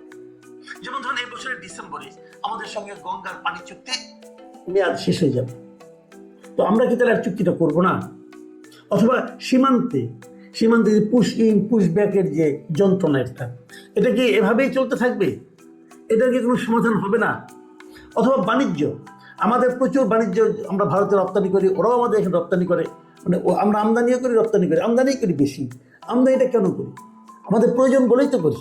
যেমন ধরুন এই বছরের ডিসেম্বরে আমাদের সঙ্গে গঙ্গার পানি চুক্তি মেয়াদ শেষ হয়ে যাবে, তো আমরা কি তাহলে আর চুক্তিটা করবো না? অথবা সীমান্তে যে পুশ ইন পুশ ব্যাকের যে যন্ত্রণা, এটা কি এভাবেই চলতে থাকবে? এটার কি কোনো সমাধান হবে না? অথবা বাণিজ্য, আমাদের প্রচুর বাণিজ্য, আমরা ভারতে রপ্তানি করি, ওরাও আমাদের এখানে রপ্তানি করে, মানে আমরা আমদানিও করি রপ্তানি করি, আমদানি করি বেশি। আমদানিটা কেন করি? আমাদের প্রয়োজন বলেই তো করি।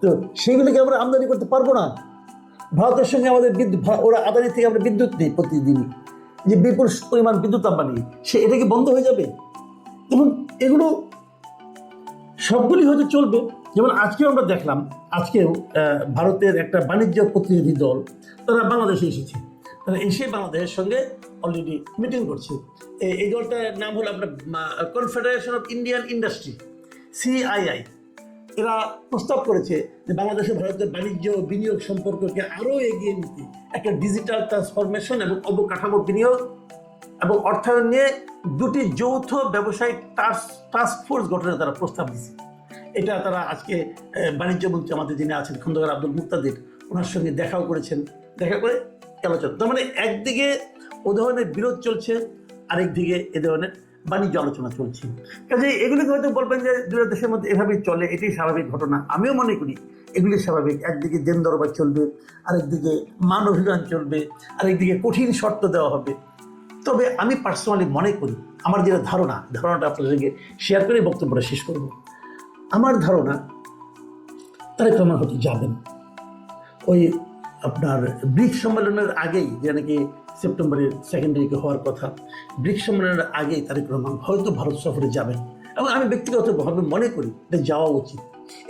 তো সেইগুলোকে আমরা আমদানি করতে পারবো না। ভারতের সঙ্গে আমাদের বিদ্যুৎ, ওরা আদানি থেকে আমরা বিদ্যুৎ নিই প্রতিদিনই, যে বিপুল পরিমাণ বিদ্যুৎ আমদানি, এটা কি বন্ধ হয়ে যাবে? এবং এগুলো সবগুলি হয়তো চলবে। যেমন আজকেও আমরা দেখলাম, আজকেও ভারতের একটা বাণিজ্য প্রতিনিধি দল তারা বাংলাদেশে এসেছে, তারা এসে বাংলাদেশের সঙ্গে অলরেডি মিটিং করছে। এই দলটার নাম হলো আপনার confederation of Indian industry, CII। এরা প্রস্তাব করেছে যে বাংলাদেশে ভারতের বাণিজ্য ও বিনিয়োগ সম্পর্ককে আরও এগিয়ে নিতে একটা ডিজিটাল ট্রান্সফরমেশন এবং অবকাঠামো বিনিয়োগ এবং অর্থায়ন নিয়ে দুটি যৌথ ব্যবসায়িক টাস্ক ফোর্স গঠনের তারা প্রস্তাব দিচ্ছে। এটা তারা আজকে বাণিজ্য মন্ত্রী আমাদের যিনি আছেন খন্দকার আব্দুল মুক্তাদির, ওনার সঙ্গে দেখাও করেছেন, দেখা করে আলোচনা। তার মানে একদিকে ও ধরনের বিরোধ চলছে, আরেকদিকে এ ধরনের বাণিজ্য আলোচনা চলছে। কাজে এগুলিকে হয়তো বলবেন যে দুই দেশের মধ্যে এভাবেই চলে, এটাই স্বাভাবিক ঘটনা। আমিও মনে করি এগুলি স্বাভাবিক। একদিকে দেন দরবার চলবে, আরেকদিকে মান অভিযান চলবে, আরেকদিকে কঠিন শর্ত দেওয়া হবে। তবে আমি পার্সোনালি মনে করি, আমার যেটা ধারণাটা আপনাদের সঙ্গে শেয়ার করে বক্তব্যটা শেষ করব। আমার ধারণা তারেক রহমান হয়তো যাবেন ওই আপনার ব্রিক্স সম্মেলনের আগেই, যে নাকি সেপ্টেম্বরের সেকেন্ড উইকে হওয়ার কথা, ব্রিক্স সম্মেলনের আগেই তারেক রহমান হয়তো ভারত সফরে যাবেন। এবং আমি ব্যক্তিগতভাবে মনে করি এটা যাওয়া উচিত।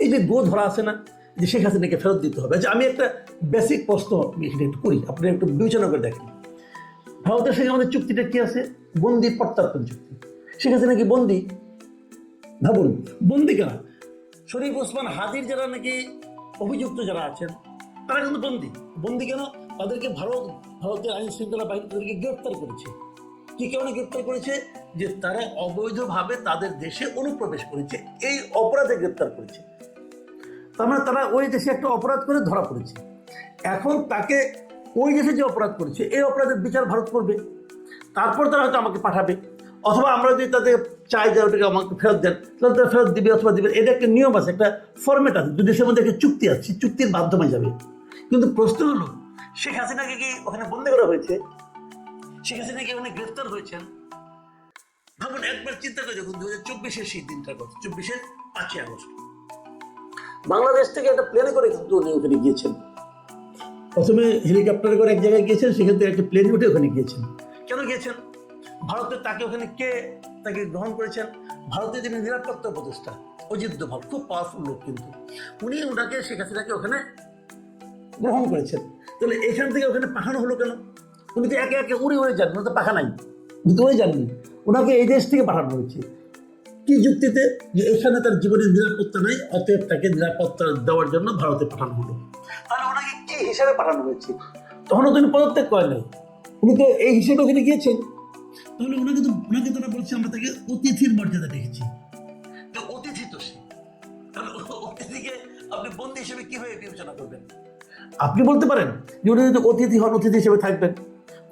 এই যে ধরা আছে না, যে শেখ হাসিনাকে ফেরত দিতে হবে, যে আমি একটা বেসিক প্রশ্ন এখানে একটু করি, আপনি একটু বিবেচনা করে দেখেন। ভারতের সঙ্গে আমাদের চুক্তিটা কি আছে? বন্দি প্রত্যার্পণ চুক্তি। শেখ হাসিনা কি বন্দি? ভাবুন, বন্দি কারা? শরীফ ওসমান হাদির যারা নাকি অভিযুক্ত যারা আছেন, তারা কিন্তু বন্দি কেন? তাদেরকে ভারতের আইন শৃঙ্খলা বাহিনী তাদেরকে গ্রেপ্তার করেছে। কি কারণে গ্রেপ্তার করেছে? যে তারা অবৈধভাবে তাদের দেশে অনুপ্রবেশ করেছে, এই অপরাধে গ্রেপ্তার করেছে। তার মানে তারা ওই দেশে একটা অপরাধ করে ধরা পড়েছে। এখন তাকে ওই দেশে যে অপরাধ করেছে, এই অপরাধের বিচার ভারত করবে, তারপর তারা হয়তো আমাকে পাঠাবে। অথবা আমরা যদি তাদের চাই যে ওটাকে আমাকে ফেরত দেন, তাহলে তারা ফেরত দিবে অথবা দিবে। এটা একটা নিয়ম আছে, একটা ফরম্যাট আছে, দুই দেশের মধ্যে একটা চুক্তি আছে, চুক্তির মাধ্যমে যাবে। কিন্তু প্রশ্ন হলো, শেখ হাসিনাকে কি ওখানে বন্দী করা হয়েছে? শেখ হাসিনা কি ওখানে গ্রেফতার হয়েছেন? ভাবুন, একবার চিন্তা করে দেখুন 2024-এর সেই দিনটার কথা, 24-এর 5ই আগস্ট বাংলাদেশ থেকে একটা প্লেনে করে কিন্তু উনি ওখানে গিয়েছেন। প্রথমে হেলিকপ্টারে করে এক জায়গায় গিয়েছেন, সেখান থেকে একটা প্লেনে উঠে ওখানে গিয়েছেন। কেন গিয়েছেন? ভারতের তাকে ওখানে কে তাকে গ্রহণ করেছেন? ভারতের যিনি নিরাপত্তা উপদেষ্টা অজিত দোভাল, খুব পাওয়ারফুল লোক, কিন্তু উনি ওনাকে শেখ হাসিনাকে ওখানে গ্রহণ করেছেন। তাহলে এখান থেকে ওখানে পাঠানো হলো কেন? উনি তো একে একে উড়ে উড়ে যান, উনি তো পাখা নাই, উনি তো উড়ে যাননি। ওনাকে এই দেশ থেকে পাঠানো হয়েছে কি যুক্তিতে? যে এখানে তার জীবনের নিরাপত্তা নেই, অতএব তাকে নিরাপত্তা দেওয়ার জন্য ভারতে পাঠানো হলো। তাহলে ওনাকে কি হিসাবে পাঠানো হয়েছে? তখনও তিনি পদত্যাগ করেন নাই, উনি তো এই হিসেবে ওখানে গিয়েছেন। তাহলে ওনাকে তারা বলছে আমরা তাকে অতিথির মর্যাদা রেখেছি। তো অতিথি তো সে, তাহলে অতিথিকে আপনি বন্দী হিসেবে কিভাবে বিবেচনা করবেন? আপনি বলতে পারেন যে উনি যদি অতিথি হন, অতিথি হিসেবে থাকবেন,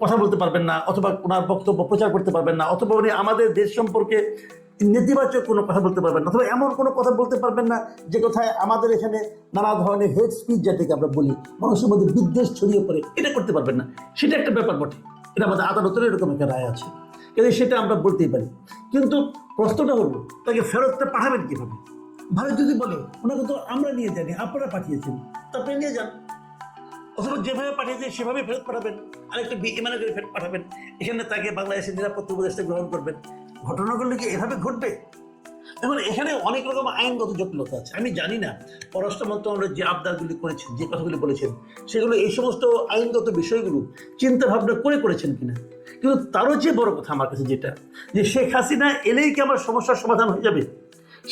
কথা বলতে পারবেন না, অথবা ওনার বক্তব্য প্রচার করতে পারবেন না, অথবা উনি আমাদের দেশ সম্পর্কে নেতিবাচক কোনো কথা বলতে পারবেন না, অথবা এমন কোনো কথা বলতে পারবেন না যে কথায় আমাদের এখানে নানা ধরনের হেড স্পিচ যেটাকে আমরা বলি, মানুষের মধ্যে বিদ্বেষ ছড়িয়ে পড়ে, এটা করতে পারবেন না। সেটা একটা ব্যাপার বটে, এটা আমাদের আদালতের এরকম একটা রায় আছে, কিন্তু সেটা আমরা বলতেই পারি। কিন্তু প্রশ্নটা হলো তাকে ফেরতটা পাঠাবেন কিভাবে? ভারত যদি বলে ওনাকে তো আমরা নিয়ে যাইনি, আপনারা পাঠিয়েছেন, তো আপনি নিয়ে যান, অথবা যেভাবে পাঠিয়েছে সেভাবে ফেরত পাঠাবেন, আরেকটা বিমানে করে ফেরত পাঠাবেন, এখানে তাকে বাংলাদেশের নিরাপত্তা উপদেষ্টা গ্রহণ করবেন। ঘটনাগুলো কি এভাবে ঘটবে? এখন এখানে অনেক রকম আইনগত জটিলতা আছে। আমি জানি না পররাষ্ট্র মন্ত্রণালয় যে আবদারগুলি করেছেন, যে কথাগুলি বলেছেন, সেগুলো এই সমস্ত আইনগত বিষয়গুলো চিন্তা ভাবনা করে করেছেন কিনা। কিন্তু তারও যে বড় কথা আমার কাছে যেটা, যে শেখ হাসিনা এলেই কি আমার সমস্যার সমাধান হয়ে যাবে?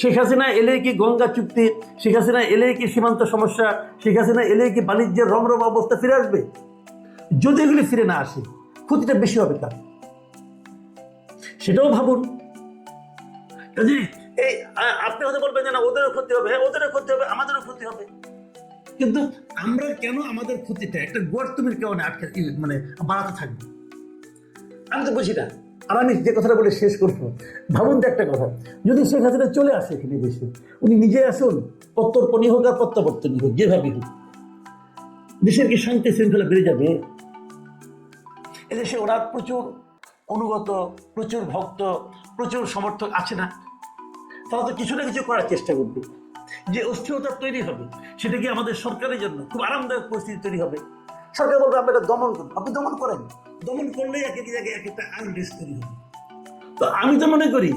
শেখ হাসিনা এলেই কি গঙ্গা চুক্তি, শেখ হাসিনা এলেই কি সীমান্ত সমস্যা, শেখ হাসিনা এলেই কি বাণিজ্যের রমরম অবস্থা ফিরে আসবে? যদি এগুলি ফিরে না আসে, ক্ষতিটা বেশি হবে কার? সেটাও ভাবুন। কাজে এই আপনি হয়তো বলবেন যে না, ওদেরও ক্ষতি হবে, ওদেরও ক্ষতি হবে, আমাদেরও ক্ষতি হবে, কিন্তু আমরা কেন আমাদের ক্ষতিটা একটা গর্তমের কারণে আটকে মানে বাড়াতে থাকবো? আমি তো বুঝি না। আর আমি যে কথাটা বলে শেষ করবো, ভাবুন তো একটা কথা, যদি শেখ হাসিনা চলে আসে এখানে দেশে, উনি নিজে আসুন, প্রত্যর্পণই হোক আর প্রত্যাবর্তনই হোক, যেভাবেই হোক, দেশের কি শান্তি শৃঙ্খলা বেড়ে যাবে? এদেশে ওরা প্রচুর অনুগত, প্রচুর ভক্ত, প্রচুর সমর্থক আছে না? তারা তো কিছু না কিছু করার চেষ্টা করবে। যে অস্থিরতা তৈরি হবে, সেটা কি আমাদের সরকারের জন্য খুব আরামদায়ক পরিস্থিতি তৈরি হবে? সরকার বলবে আমরা এটা দমন করবো, আপনি দমন করেন, দমন করলেই এক এক জায়গায় এক একটা আনরেস্ট তৈরি হবে। তো আমি তো মনে করি